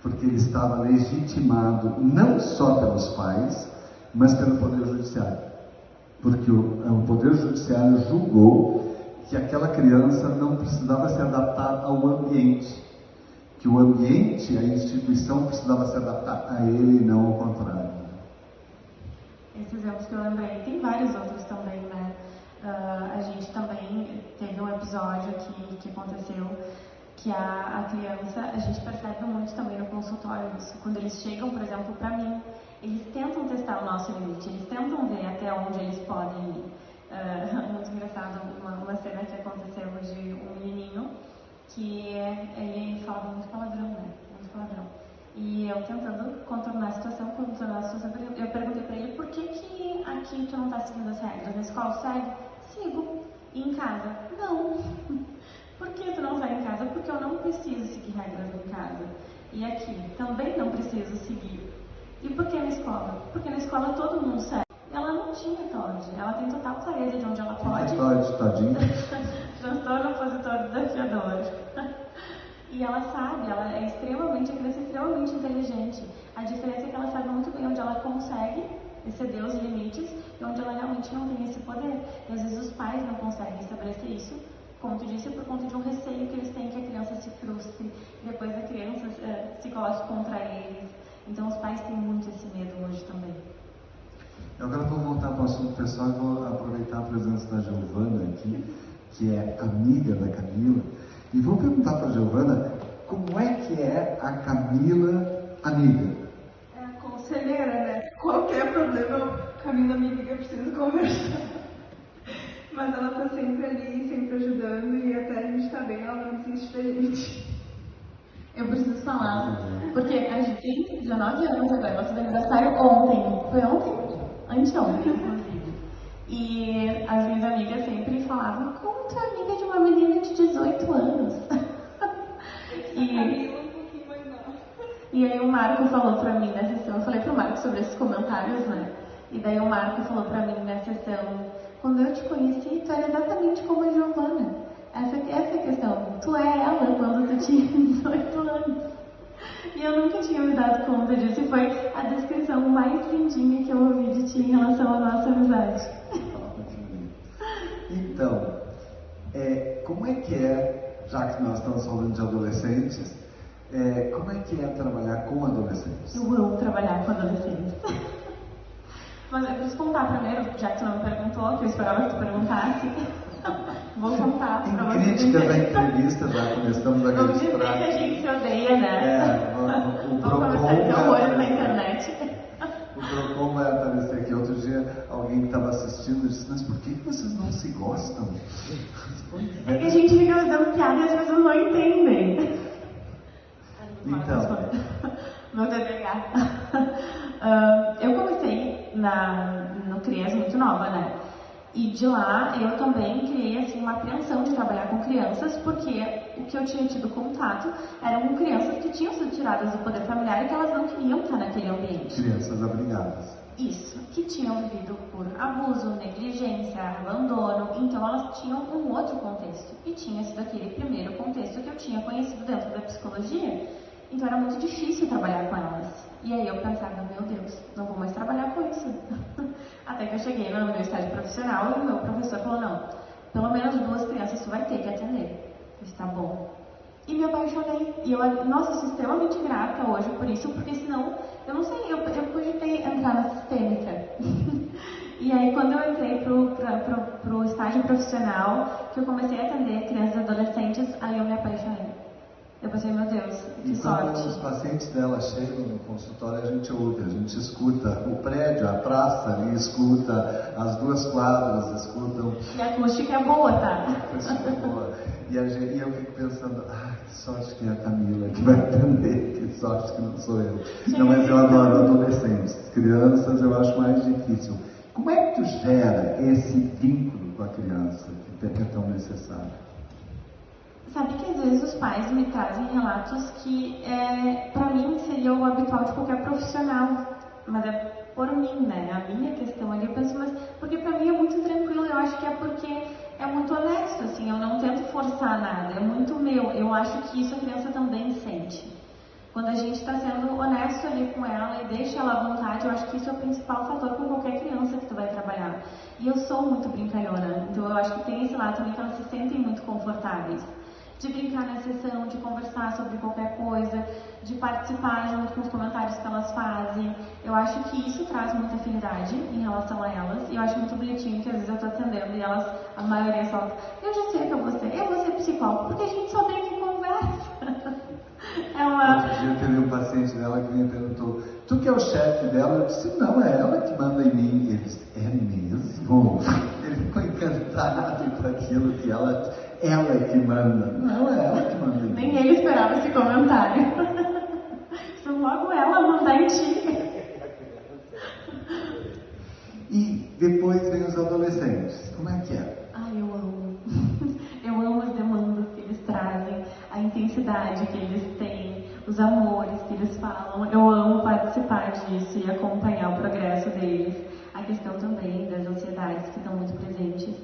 Porque ele estava legitimado não só pelos pais, mas pelo Poder Judiciário. Porque o Poder Judiciário julgou que aquela criança não precisava se adaptar ao ambiente, que o ambiente, a instituição, precisava se adaptar a ele e não ao contrário. Esses exemplos que eu lembrei, tem vários outros também, né? A gente também teve um episódio que aconteceu que a criança, a gente percebe muito também no consultório isso. Quando eles chegam, por exemplo, para mim, eles tentam testar o nosso limite, eles tentam ver até onde eles podem ir. Muito engraçado, uma cena que aconteceu de um menininho que ele falava muito palavrão, né? Muito palavrão. E eu tentando contornar a situação, eu perguntei pra ele por que aqui tu não tá seguindo as regras? Na escola segue? Sigo. E em casa? Não. Por que tu não sai em casa? Porque eu não preciso seguir regras em casa. E aqui? Também não preciso seguir. E por que na escola? Porque na escola todo mundo segue. Ela não tinha TOD, ela tem total clareza de onde ela pode. Todinho. Transtorno opositor desafiador. E ela sabe, ela é extremamente, a criança é extremamente inteligente. A diferença é que ela sabe muito bem onde ela consegue exceder os limites e onde ela realmente não tem esse poder. E às vezes os pais não conseguem estabelecer isso, como tu disse, por conta de um receio que eles têm que a criança se frustre, depois a criança se coloque contra eles. Então os pais têm muito esse medo hoje também. Agora vou voltar para o assunto pessoal e vou aproveitar a presença da Giovana aqui, que é amiga da Camila, e vou perguntar para a Giovana como é que é a Camila amiga. É a conselheira, né? Qualquer problema, Camila me liga, eu preciso conversar. Mas ela tá sempre ali, sempre ajudando, e até a gente tá bem, ela não desiste da gente. Eu preciso falar, porque a gente tem 19 anos agora, ela fez aniversário ontem. Foi ontem? Anteontem, inclusive. E as minhas amigas sempre falavam, como tu é amiga de uma menina de 18 anos? E aí o Marco falou pra mim na sessão, eu falei pro Marco sobre esses comentários, né? E daí o Marco falou pra mim na sessão, quando eu te conheci, tu era exatamente como a Giovana. Essa é a questão, tu é ela quando tu tinha 18 anos. E eu nunca tinha me dado conta disso, e foi a descrição mais lindinha que eu ouvi de ti em relação à nossa amizade. Então, como é que é, já que nós estamos falando de adolescentes, como é que é trabalhar com adolescentes? Eu amo trabalhar com adolescentes. Mas eu preciso contar primeiro, já que tu não me perguntou, que eu esperava que tu perguntasse. Vou contar pra vocês. Críticas da entrevista, já começamos a registrar. Vamos dizer que a gente se odeia, né? O Vamos começar a ter horrores na internet. O Procon vai aparecer aqui. Outro dia, alguém que estava assistindo disse, mas por que vocês não se gostam? É que a gente fica fazendo piada e as pessoas não entendem. Então. Meu TDAH. Eu comecei no CRIAS muito nova, né? E de lá eu também criei assim, uma apreensão de trabalhar com crianças, porque o que eu tinha tido contato eram com crianças que tinham sido tiradas do poder familiar e que elas não queriam estar naquele ambiente. Crianças abrigadas. Isso, que tinham vivido por abuso, negligência, abandono, então elas tinham um outro contexto. E tinha sido aquele primeiro contexto que eu tinha conhecido dentro da psicologia. Então era muito difícil trabalhar com elas. E aí eu pensava, meu Deus, não vou mais trabalhar com isso. Até que eu cheguei no meu estágio profissional e o meu professor falou, não, pelo menos 2 crianças tu vai ter que atender. Eu disse, tá bom. E me apaixonei. E eu, nossa, eu sou extremamente grata hoje por isso, porque senão, eu não sei, eu cogitei entrar na sistêmica. E aí quando eu entrei pro estágio profissional, que eu comecei a atender crianças e adolescentes, aí eu me apaixonei. Eu pensei, meu Deus, que sorte. Quando os pacientes dela chegam no consultório, a gente ouve, a gente escuta o prédio, a praça ali, escuta as 2 quadras, escutam. E a acústica é boa, tá? A acústica é boa. E eu fico pensando, que sorte que é a Camila que vai atender, que sorte que não sou eu. Não, mas eu adoro adolescentes. Crianças eu acho mais difícil. Como é que tu gera esse vínculo com a criança que é tão necessário? Sabe que às vezes os pais me trazem relatos que, para mim, seria o habitual de qualquer profissional, mas é por mim, né? A minha questão ali, eu penso, mas porque para mim é muito tranquilo, eu acho que é porque é muito honesto, assim, eu não tento forçar nada, é muito meu, eu acho que isso a criança também sente. Quando a gente está sendo honesto ali com ela e deixa ela à vontade, eu acho que isso é o principal fator com qualquer criança que tu vai trabalhar. E eu sou muito brincalhona, então eu acho que tem esse lado também que elas se sentem muito confortáveis. de brincar na sessão, de conversar sobre qualquer coisa, de participar junto com os comentários que elas fazem. Eu acho que isso traz muita afinidade em relação a elas. E eu acho muito bonitinho que às vezes eu tô atendendo e elas, a maioria só, eu já sei o que eu vou ser psicóloga, porque a gente só brinca e conversa. Outro dia teve um paciente dela que me perguntou, tu que é o chefe dela? Eu disse, não, é ela que manda em mim. Ele disse, é mesmo? Ele ficou encantado com aquilo que ela que manda. Não, é ela que manda em mim. Nem ele esperava esse comentário. Foi logo ela mandar em ti. E depois vem os adolescentes. Como é que é? Ai, eu amo. Eu amo as demandas que eles trazem, a intensidade que eles têm, os amores que eles falam. Eu amo participar disso e acompanhar o progresso deles. A questão também das ansiedades que estão muito presentes.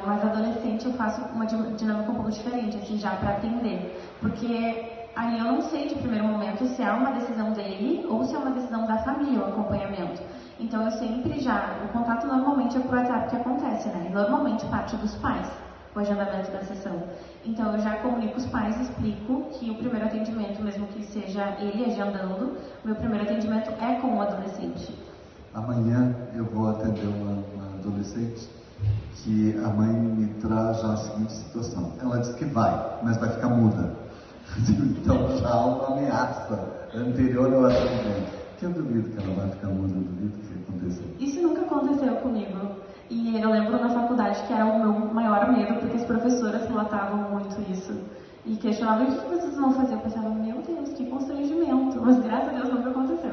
Mas adolescente eu faço uma dinâmica um pouco diferente, assim, já para atender. Porque ali eu não sei de primeiro momento se é uma decisão dele ou se é uma decisão da família, o acompanhamento. Então eu sempre o contato normalmente é por WhatsApp que acontece, né? E normalmente parte dos pais, o agendamento da sessão. Então eu já comunico os pais, explico que o primeiro atendimento, mesmo que seja ele agendando, meu primeiro atendimento é com o adolescente. Amanhã eu vou atender uma adolescente que a mãe me traz já a seguinte situação. Ela diz que vai, mas vai ficar muda. Então já há uma ameaça anterior ao atendimento. Que eu duvido que ela vai ficar muda, eu duvido que aconteça. Isso nunca aconteceu comigo. E eu lembro na faculdade que era o meu maior medo, porque as professoras relatavam muito isso. E questionavam, o que vocês vão fazer? Eu pensava, meu Deus, que constrangimento. Mas graças a Deus nunca aconteceu.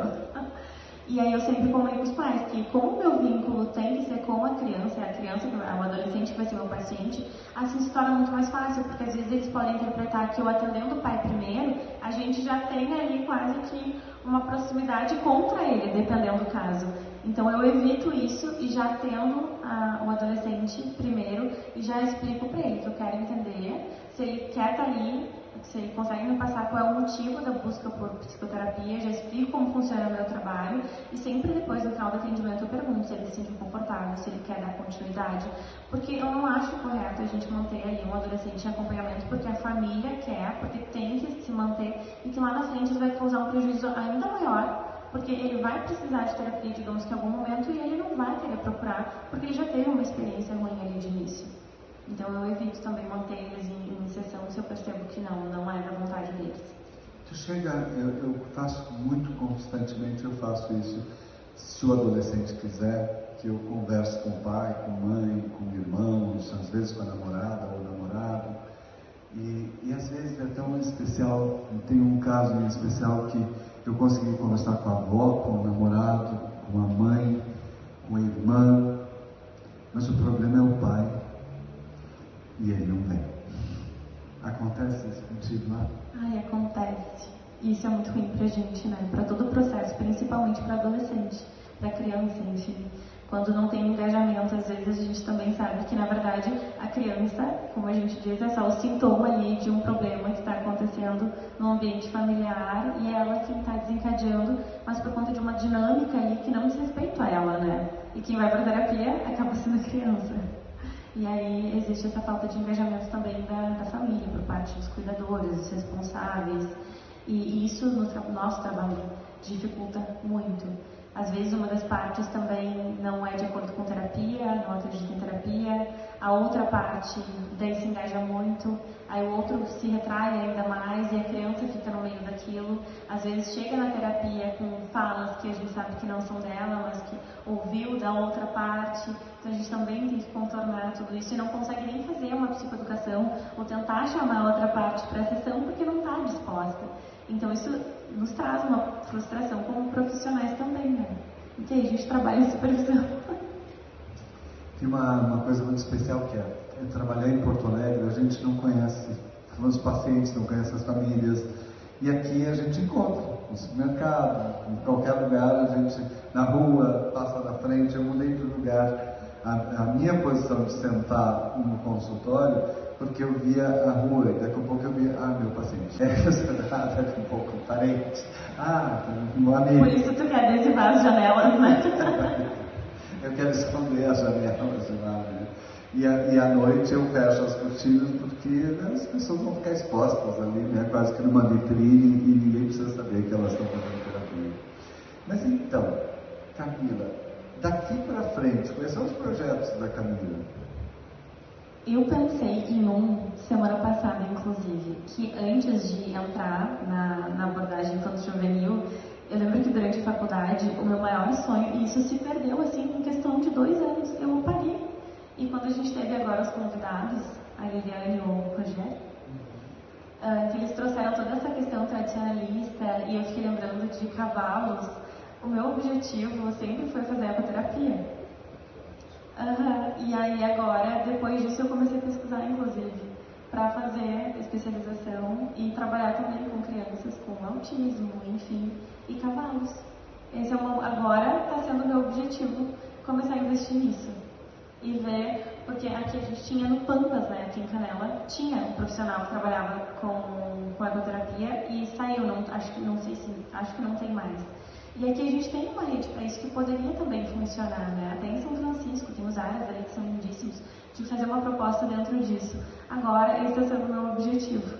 E aí eu sempre comunico os pais que como o meu vínculo tem que ser com a criança, o adolescente que vai ser meu paciente, assim se torna muito mais fácil, porque às vezes eles podem interpretar que eu atendendo o pai primeiro, a gente já tem ali quase que uma proximidade contra ele, dependendo do caso. Então eu evito isso e já atendo o adolescente primeiro e já explico para ele que eu quero entender se ele quer estar ali, se ele consegue me passar qual é o motivo da busca por psicoterapia, já explico como funciona o meu trabalho e sempre depois, no final do atendimento, eu pergunto se ele se sente confortável, se ele quer dar continuidade, porque eu não acho correto a gente manter ali um adolescente em acompanhamento porque a família quer, porque tem que se manter e que lá na frente isso vai causar um prejuízo ainda maior, porque ele vai precisar de terapia, digamos que em algum momento, e ele não vai querer procurar, porque ele já teve uma experiência ruim ali de início. Então eu evito também manter eles em sessão se eu percebo que não é da vontade deles. Eu faço muito constantemente, eu faço isso. Se o adolescente quiser, que eu converse com o pai, com a mãe, com irmãos, às vezes com a namorada ou o namorado. E às vezes é tão especial, tem um caso em especial que eu consegui conversar com a avó, com o namorado, com a mãe, com a irmã, mas o problema é o pai. E ele não vem. Acontece isso contigo lá? Ai, acontece. E isso é muito ruim pra gente, né? Pra todo o processo, principalmente pra adolescente, pra criança, enfim. Quando não tem engajamento, às vezes a gente também sabe que, na verdade, a criança, como a gente diz, é só o sintoma ali de um problema que está acontecendo no ambiente familiar e é ela quem está desencadeando, mas por conta de uma dinâmica ali que não diz respeito a ela, né? E quem vai pra terapia acaba sendo a criança. E aí existe essa falta de engajamento também da família, por parte dos cuidadores, dos responsáveis. E isso no nosso trabalho dificulta muito. Às vezes uma das partes também não é de acordo com terapia, não acredita em terapia. A outra parte daí se engaja muito, aí o outro se retrai ainda mais e a criança fica no meio daquilo. Às vezes chega na terapia com falas que a gente sabe que não são dela, mas que ouviu da outra parte. Então a gente também tem que contornar tudo isso e não consegue nem fazer uma psicoeducação ou tentar chamar a outra parte para a sessão porque não está disposta. Então isso nos traz uma frustração como profissionais também, né? E aí a gente trabalha em supervisão. Tem uma coisa muito especial que é trabalhar em Porto Alegre, a gente não conhece os pacientes, não conhece as famílias. E aqui a gente encontra, no supermercado, em qualquer lugar, a gente, na rua, passa na frente. Eu mudei de lugar a minha posição de sentar no consultório, porque eu via a rua e daqui a pouco eu via, meu paciente. Daqui a pouco, parente. Um amigo. Por isso tu quer adesivar as janelas, né? Eu quero esconder as janelas de lá, né? E à noite eu fecho as cortinas porque, né, as pessoas vão ficar expostas ali, né, quase que numa vitrine, e ninguém precisa saber que elas estão fazendo terapia. Mas então, Camila, daqui para frente, quais são os projetos da Camila? Eu pensei em semana passada, inclusive, que antes de entrar na abordagem infanto-juvenil, eu lembro que durante a faculdade, o meu maior sonho, e isso se perdeu, assim, em questão de 2 anos, eu o parei. E quando a gente teve agora os convidados, a Liliane e o Rogério, que eles trouxeram toda essa questão tradicionalista, e eu fiquei lembrando de cavalos, o meu objetivo sempre foi fazer apoterapia. E aí agora, depois disso, eu comecei a pesquisar, inclusive, para fazer especialização e trabalhar também com crianças com autismo, enfim, e cavalos. Esse agora está sendo o meu objetivo, começar a investir nisso. E ver, porque aqui a gente tinha no Pampas, né, aqui em Canela, tinha um profissional que trabalhava com ecoterapia e saiu, acho que não tem mais. E aqui a gente tem uma rede para isso que poderia também funcionar, né? Até em São Francisco, tem os áreas ali que são lindíssimos, de fazer uma proposta dentro disso. Agora, esse está sendo o meu objetivo,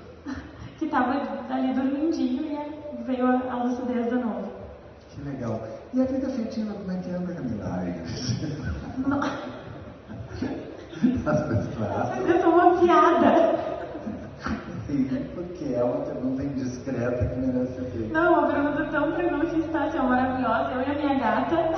que estava ali dormindinho e veio a lucidez de novo. Que legal. E a vida afetiva, como é que anda, Camila? Eu sou uma piada. Porque é uma pergunta indiscreta que merece ser feita. Não, uma pergunta tão tranquila que está assim, maravilhosa. Eu e a minha gata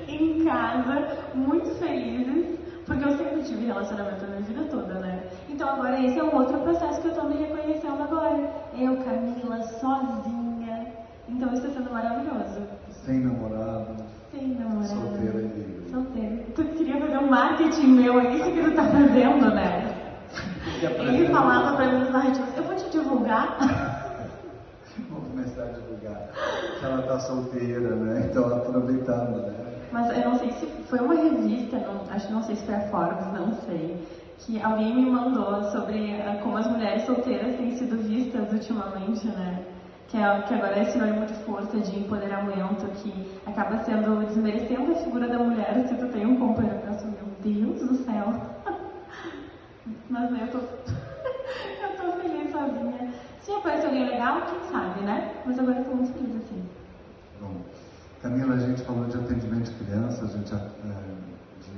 em casa, muito felizes, porque eu sempre tive relacionamento a minha vida toda, né? Então agora esse é um outro processo que eu estou me reconhecendo agora. Eu, Camila, sozinha. Então isso está sendo maravilhoso. Sem namorado. Sem namorado. Solteira e livre. Solteira. Tu queria fazer um marketing meu, é isso que tu tá fazendo, né? Ele falava para mim nas narrativas, eu vou te divulgar. Vou começar a divulgar que ela tá solteira, né? Então aproveitando, né? Mas eu não sei se foi uma revista, não sei se foi a Forbes, não sei, que alguém me mandou sobre como as mulheres solteiras têm sido vistas ultimamente, né? Que agora é sinônimo de força, de empoderamento, que acaba sendo desmerecendo a figura da mulher se tu tem um companheiro. Eu penso, meu Deus do céu. Mas né, eu tô feliz sozinha. Se aparecer alguém legal, quem sabe, né? Mas agora eu tô muito feliz assim. Bom, Camila, a gente falou de atendimento de crianças, de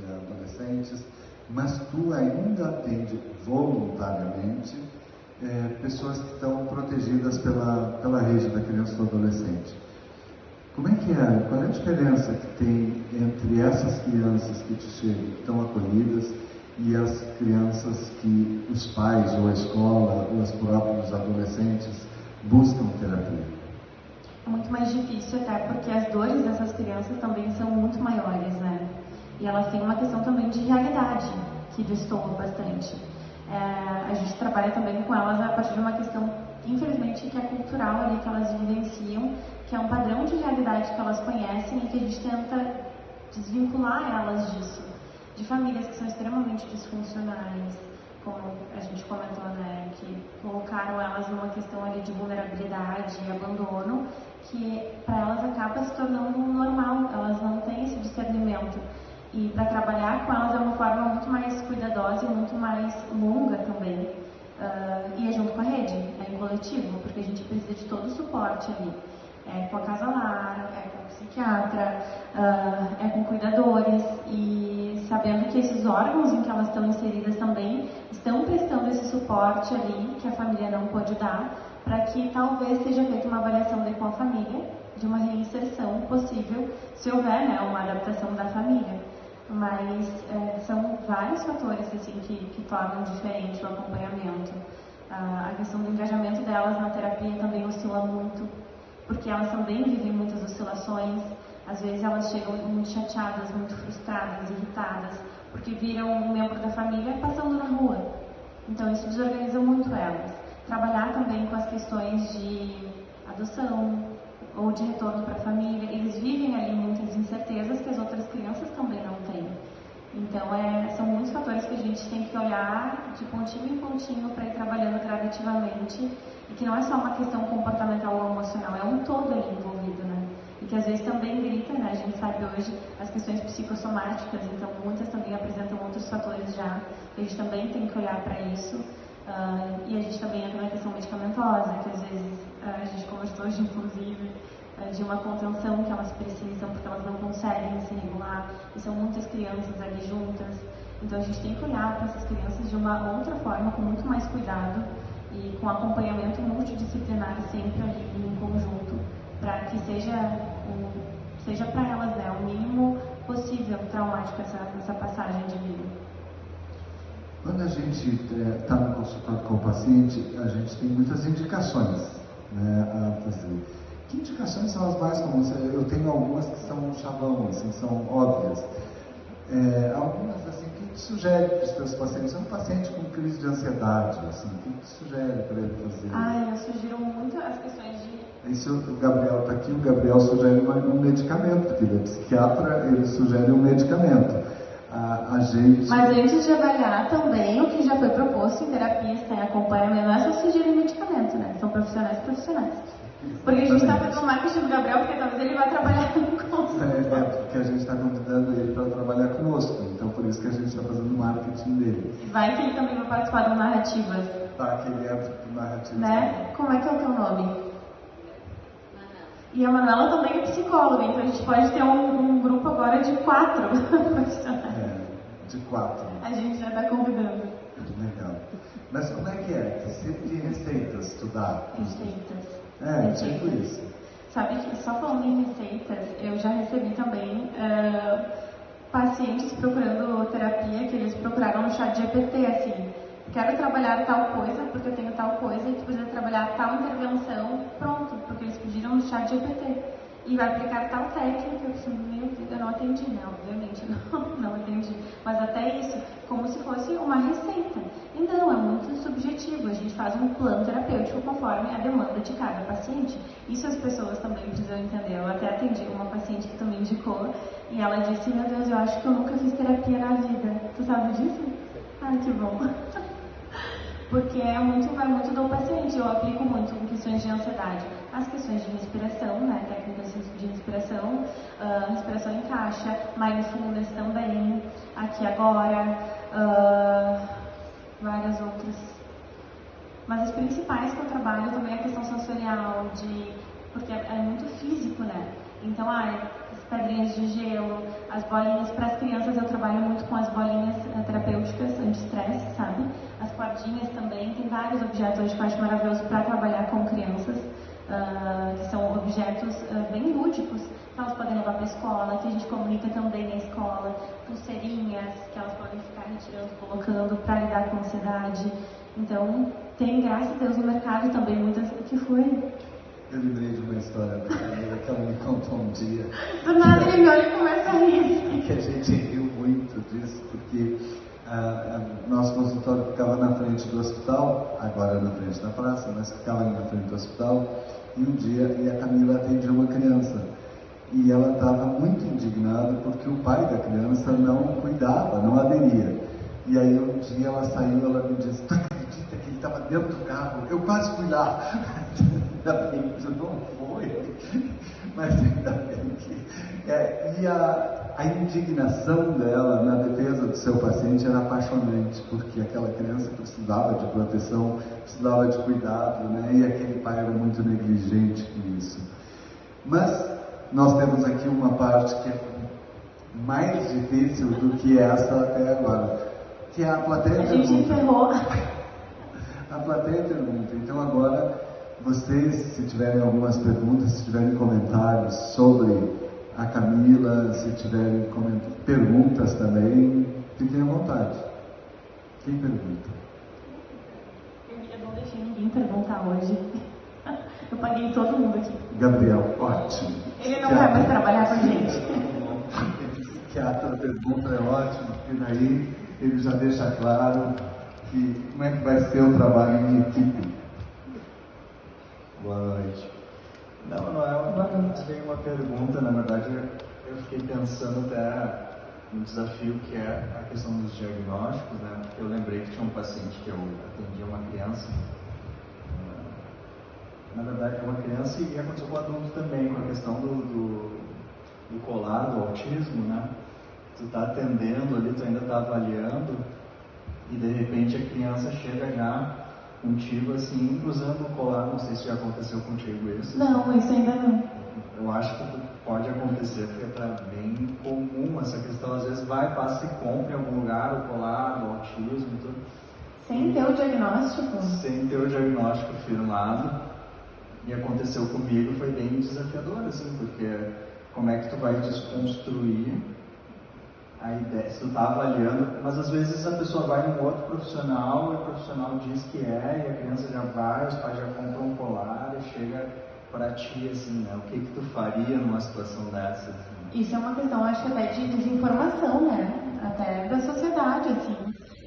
adolescentes, mas tu ainda atende voluntariamente pessoas que estão protegidas pela rede da criança e do adolescente. Como é que é? Qual é a diferença que tem entre essas crianças que te chegam, que estão acolhidas, e as crianças que os pais, ou a escola, ou os próprios adolescentes buscam terapia? É muito mais difícil, até porque as dores dessas crianças também são muito maiores, né? E elas têm uma questão também de realidade, que destoa bastante. A gente trabalha também com elas a partir de uma questão, infelizmente, que é cultural ali, que elas vivenciam, que é um padrão de realidade que elas conhecem e que a gente tenta desvincular elas disso. De famílias que são extremamente disfuncionais, como a gente comentou, né, que colocaram elas numa questão ali de vulnerabilidade e abandono, que para elas acaba se tornando normal, elas não têm esse discernimento. E para trabalhar com elas é uma forma muito mais cuidadosa e muito mais longa também. E é junto com a rede, é em coletivo, porque a gente precisa de todo o suporte ali. É com a Casa Lar, é com o psiquiatra, é com cuidadores, e sabendo que esses órgãos em que elas estão inseridas também estão prestando esse suporte ali que a família não pode dar, para que talvez seja feita uma avaliação com a família, de uma reinserção possível, se houver, né, uma adaptação da família. Mas são vários fatores assim, que tornam diferente o acompanhamento. A questão do engajamento delas na terapia também oscila muito, porque elas também vivem muitas oscilações. Às vezes elas chegam muito chateadas, muito frustradas, irritadas, porque viram um membro da família passando na rua. Então isso desorganiza muito elas. Trabalhar também com as questões de adoção ou de retorno para a família, eles vivem ali muitas incertezas que as outras crianças também não têm. Então são muitos fatores que a gente tem que olhar de pontinho em pontinho para ir trabalhando gradativamente, e que não é só uma questão comportamental ou emocional, é um todo ali envolvido, né? E que às vezes também grita, né? A gente sabe hoje as questões psicossomáticas, então muitas também apresentam outros fatores já, que a gente também tem que olhar para isso. E a gente também entra na questão medicamentosa, que às vezes a gente conversou hoje, inclusive, de uma contenção que elas precisam, porque elas não conseguem se regular, e são muitas crianças ali juntas. Então a gente tem que olhar para essas crianças de uma outra forma, com muito mais cuidado e com acompanhamento multidisciplinar sempre ali em conjunto, para que seja para elas, né, o mínimo possível traumático essa passagem de vida. Quando a gente está no consultório com o paciente, a gente tem muitas indicações, né, a fazer. Que indicações são as mais comuns? Eu tenho algumas que são chavão, assim, são óbvias. Algumas, assim, o que sugere para os teus pacientes? É um paciente com crise de ansiedade, assim, o que sugere para ele fazer? Eu sugiro muito as questões de... Isso, o Gabriel está aqui, o Gabriel sugere um medicamento, porque ele é psiquiatra, ele sugere um medicamento. Mas antes de avaliar também, o que já foi proposto em terapias, tem acompanhamento, não é só sugerir medicamento, né? São profissionais. Porque a gente está fazendo o marketing do Gabriel, porque talvez ele vai trabalhar conosco. Porque a gente está convidando ele para trabalhar conosco, então por isso que a gente está fazendo o marketing dele. Vai que ele também vai participar do Narrativas. Tá, que ele é do Narrativas. Né? Como é que é o teu nome? E a Manuela também é psicóloga, então a gente pode ter um grupo agora de 4 profissionais. De 4. A gente já está convidando. Legal. Mas como é que é? Que receitas tu dá? Receitas. Tipo isso. Sabe que só falando em receitas, eu já recebi também pacientes procurando terapia, que eles procuraram no chat GPT, assim, quero trabalhar tal coisa, porque eu tenho tal coisa, e tu precisa trabalhar tal intervenção, pronto, porque eles pediram no chat GPT. E vai aplicar tal técnica, eu disse, meu Deus, eu não atendi, né? Obviamente, não atendi. Mas até isso, como se fosse uma receita. Então, é muito subjetivo. A gente faz um plano terapêutico conforme a demanda de cada paciente. Isso as pessoas também precisam entender. Eu até atendi uma paciente que também indicou, e ela disse, meu Deus, eu acho que eu nunca fiz terapia na vida. Tu sabe disso? Ai, que bom. Porque vai muito do paciente. Eu aplico muito em questões de ansiedade, as questões de respiração, né, técnicas de respiração, respiração em caixa, mindfulness também, aqui agora, várias outras. Mas as principais que eu trabalho também é a questão sensorial, porque é muito físico, né? Então, as pedrinhas de gelo, as bolinhas, para as crianças eu trabalho muito com as bolinhas terapêuticas anti-estresse, sabe? As cordinhas também, tem vários objetos hoje que eu acho maravilhoso para trabalhar com crianças, que são objetos bem lúdicos, que elas podem levar para a escola, que a gente comunica também na escola, pulseirinhas que elas podem ficar retirando, colocando para lidar com ansiedade. Então, tem, graças a Deus, no mercado também muitas... O que foi? Eu lembrei de uma história que ela me contou um dia. Do nada ele me olha e começa a rir. Que a gente riu muito disso, porque nosso consultório ficava na frente do hospital, agora na frente da praça, mas ficava na frente do hospital, e um dia a Camila atendia uma criança. E ela estava muito indignada porque o pai da criança não cuidava, não aderia. E aí um dia ela saiu, ela me disse, tu acredita que ele estava dentro do carro? Eu quase fui lá. Ainda bem que não foi, mas ainda bem que... E a indignação dela na defesa do seu paciente era apaixonante, porque aquela criança precisava de proteção, precisava de cuidado, né? E aquele pai era muito negligente com isso. Mas nós temos aqui uma parte que é mais difícil do que essa até agora, que é a plateia pergunta. A gente encerrou. A plateia pergunta. Então agora, vocês, se tiverem algumas perguntas, se tiverem comentários sobre a Camila, se tiverem perguntas também, fiquem à vontade. Quem pergunta? Eu não deixei ninguém perguntar hoje. Eu paguei todo mundo aqui. Gabriel, ótimo. Ele não vai mais trabalhar com a gente. O psiquiatra pergunta é ótimo, porque daí ele já deixa claro que como é que vai ser o trabalho em equipe. Boa noite. Não é bem uma pergunta, na verdade eu fiquei pensando até no desafio que é a questão dos diagnósticos, né? Porque eu lembrei que tinha um paciente que eu atendia, uma criança, na verdade, é uma criança e aconteceu com o adulto também, com a questão do colar, do autismo, né? Tu tá atendendo ali, tu ainda tá avaliando e de repente a criança chega já contigo assim, usando o colar, não sei se já aconteceu contigo isso. Não, isso ainda não. Eu acho que pode acontecer, porque tá bem comum essa questão, às vezes passa e compra em algum lugar o colar do autismo e tudo. Sem ter o diagnóstico? Sem ter o diagnóstico firmado. E aconteceu comigo, foi bem desafiador, assim, porque como é que tu vai desconstruir a ideia, se tu tá avaliando, mas às vezes a pessoa vai num outro profissional e o profissional diz que é, e a criança já vai, os pais já compram um colar e chega para ti, assim, né? O que tu faria numa situação dessa? Assim? Isso é uma questão, acho que até de desinformação, né? Até da sociedade, assim.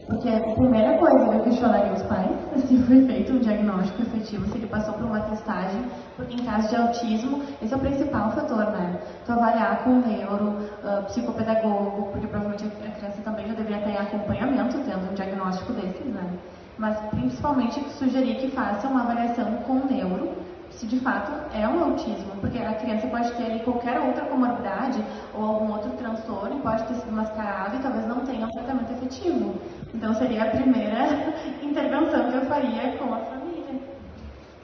Porque a primeira coisa, eu questionaria os pais se foi feito um diagnóstico efetivo, se ele passou por uma testagem, porque em caso de autismo, esse é o principal fator, né? Tu avaliar com o neuro, psicopedagogo, porque provavelmente a criança também já deveria ter acompanhamento tendo um diagnóstico desses, né? Mas principalmente sugerir que faça uma avaliação com o neuro, se de fato é um autismo, porque a criança pode ter ali qualquer outra comorbidade ou algum outro transtorno, pode ter sido mascarado e talvez não tenha um tratamento efetivo. Então seria a primeira intervenção que eu faria com a família.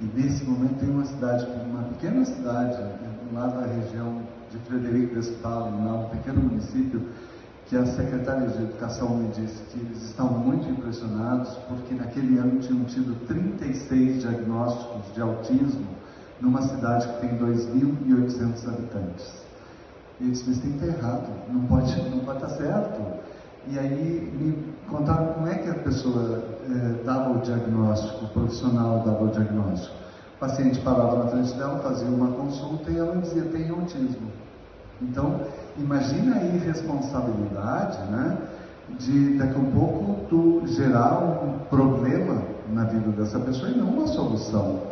E nesse momento tem uma pequena cidade, lá da região de Frederico Westphalen, um pequeno município, que a secretária de Educação me disse que eles estão muito impressionados porque naquele ano tinham tido 36 diagnósticos de autismo numa cidade que tem 2.800 habitantes. E eu disse, mas tem que estar errado, não pode estar certo. E aí me contaram como é que a pessoa dava o diagnóstico, o profissional dava o diagnóstico. O paciente parava na frente dela, fazia uma consulta e ela dizia, tem autismo. Então, imagina a irresponsabilidade, né, de daqui a pouco tu gerar um problema na vida dessa pessoa e não uma solução.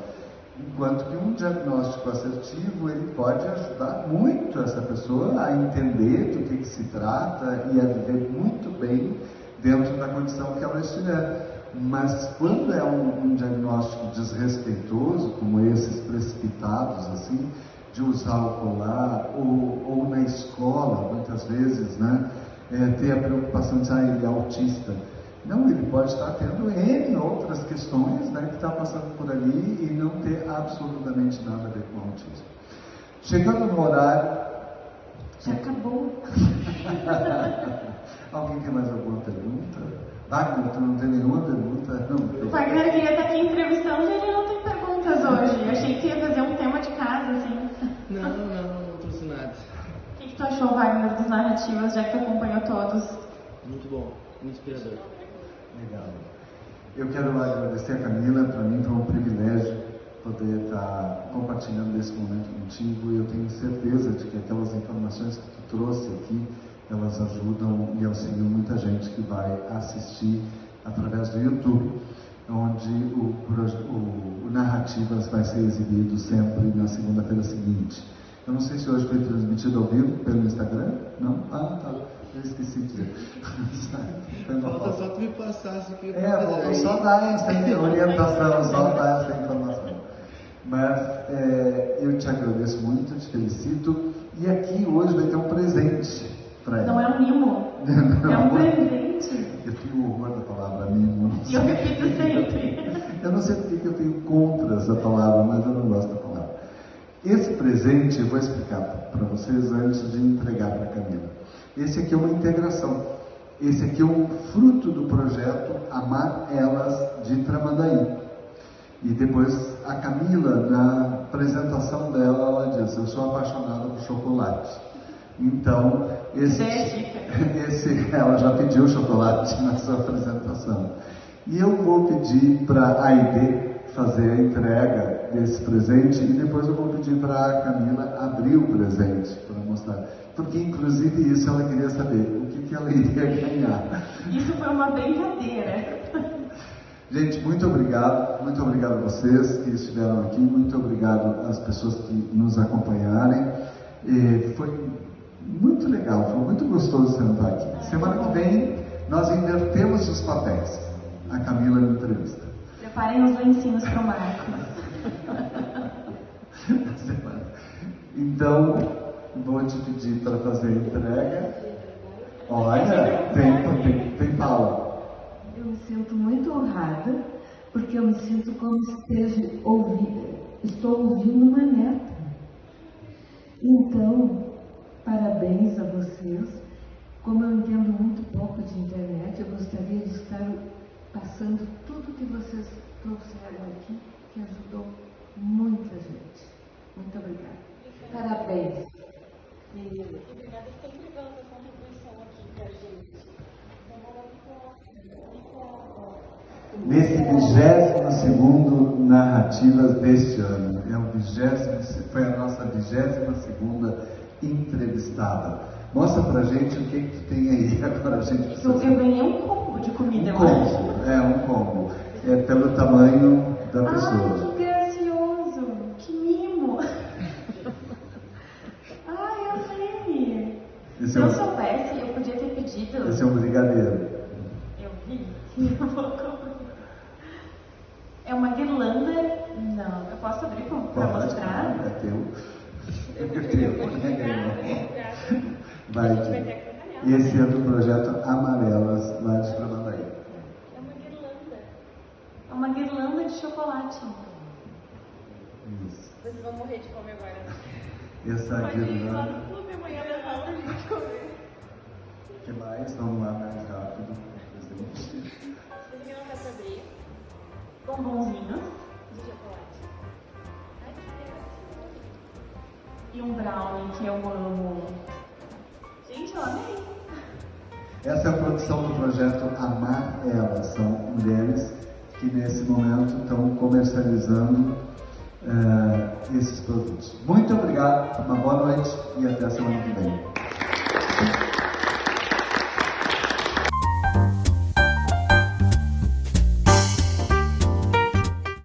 Enquanto que um diagnóstico assertivo, ele pode ajudar muito essa pessoa a entender do que se trata e a viver muito bem dentro da condição que ela estiver. Mas quando é um diagnóstico desrespeitoso, como esses precipitados, assim, de usar o colar, ou na escola, muitas vezes, né, ter a preocupação de ele é autista. Não, ele pode estar tendo N outras questões, né, que está passando por ali e não ter absolutamente nada a ver com o autismo. Chegando no horário... Já acabou. Alguém tem mais alguma pergunta? Wagner, tu não tem nenhuma pergunta? Não. O Wagner queria estar aqui entrevistando e ele não tem perguntas hoje. Eu achei que ia fazer um tema de casa, assim. Não trouxe nada. O que tu achou, Wagner, das narrativas, já que tu acompanhou todos? Muito bom, muito inspirador. Legal. Eu quero agradecer a Camila, para mim foi um privilégio poder estar compartilhando esse momento contigo e eu tenho certeza de que aquelas informações que tu trouxe aqui, elas ajudam e auxiliam muita gente que vai assistir através do YouTube, onde o Narrativas vai ser exibido sempre na segunda-feira seguinte. Eu não sei se hoje foi transmitido ao vivo pelo Instagram, não? Ah, tá. Eu esqueci de dizer. Falta só tu me passar isso aqui. Falta só dar essa orientação, só dar essa informação. Mas eu te agradeço muito, te felicito. E aqui hoje vai ter um presente para ela. Não é um mimo, é um presente. Eu tenho horror da palavra mimo. E eu repito sempre. Eu não sei porque eu tenho contra essa palavra, mas eu não gosto da palavra. Esse presente eu vou explicar para vocês antes de entregar para a Camila. Esse aqui é uma integração. Esse aqui é um fruto do projeto Amar Elas de Tramandaí. E depois a Camila, na apresentação dela, ela diz, eu sou apaixonada por chocolate. Então, ela já pediu chocolate na sua apresentação. E eu vou pedir para a Aide fazer a entrega desse presente e depois eu vou pedir para a Camila abrir o presente para mostrar. Porque, inclusive, isso ela queria saber o que ela iria ganhar. Isso foi uma brincadeira. Gente, muito obrigado a vocês que estiveram aqui, muito obrigado às pessoas que nos acompanharem. Foi muito legal, foi muito gostoso sentar aqui. Semana que vem nós invertemos os papéis. A Camila na entrevista. Preparem os lencinhos para o Marco. Então, vou te pedir para fazer a entrega. Olha, tem fala. Eu me sinto muito honrada, porque eu me sinto como se estou ouvindo uma neta. Então, parabéns a vocês. Como eu entendo muito pouco de internet, eu gostaria de estar passando tudo que vocês trouxeram aqui, que ajudou muita gente. Muito obrigada. Parabéns. E obrigada sempre pela tua contribuição aqui pra gente. Nesse 22º Narrativas deste ano, foi a nossa 22ª entrevistada. Mostra pra gente o que tu tem aí. Agora a gente precisa... Eu ganhei um combo de comida, eu acho. Um combo. É pelo tamanho da pessoa. Ai, que gracioso! Que mimo! Ai, eu amei! Se eu soubesse, eu podia ter pedido... Esse é um brigadeiro. Eu vi? Eu vou comer. É uma guirlanda... Não, eu posso abrir pra mostrar? É teu. Vai. Esse é do projeto Amarelas, lá de Tramandaí. É uma guirlanda. É uma guirlanda de chocolate. Isso. Vocês vão morrer de fome agora. Essa guirlanda. No clube amanhã levar pra gente comer. O que mais? Vamos lá mais rápido. Esse aqui não dá pra abrir. Bombonzinhos de chocolate. Ai, que delícia. E um brownie que eu amo. Gente, eu amei. Essa é a produção do projeto Amar Elas. São mulheres que nesse momento estão comercializando esses produtos. Muito obrigado, uma boa noite e até a semana que vem.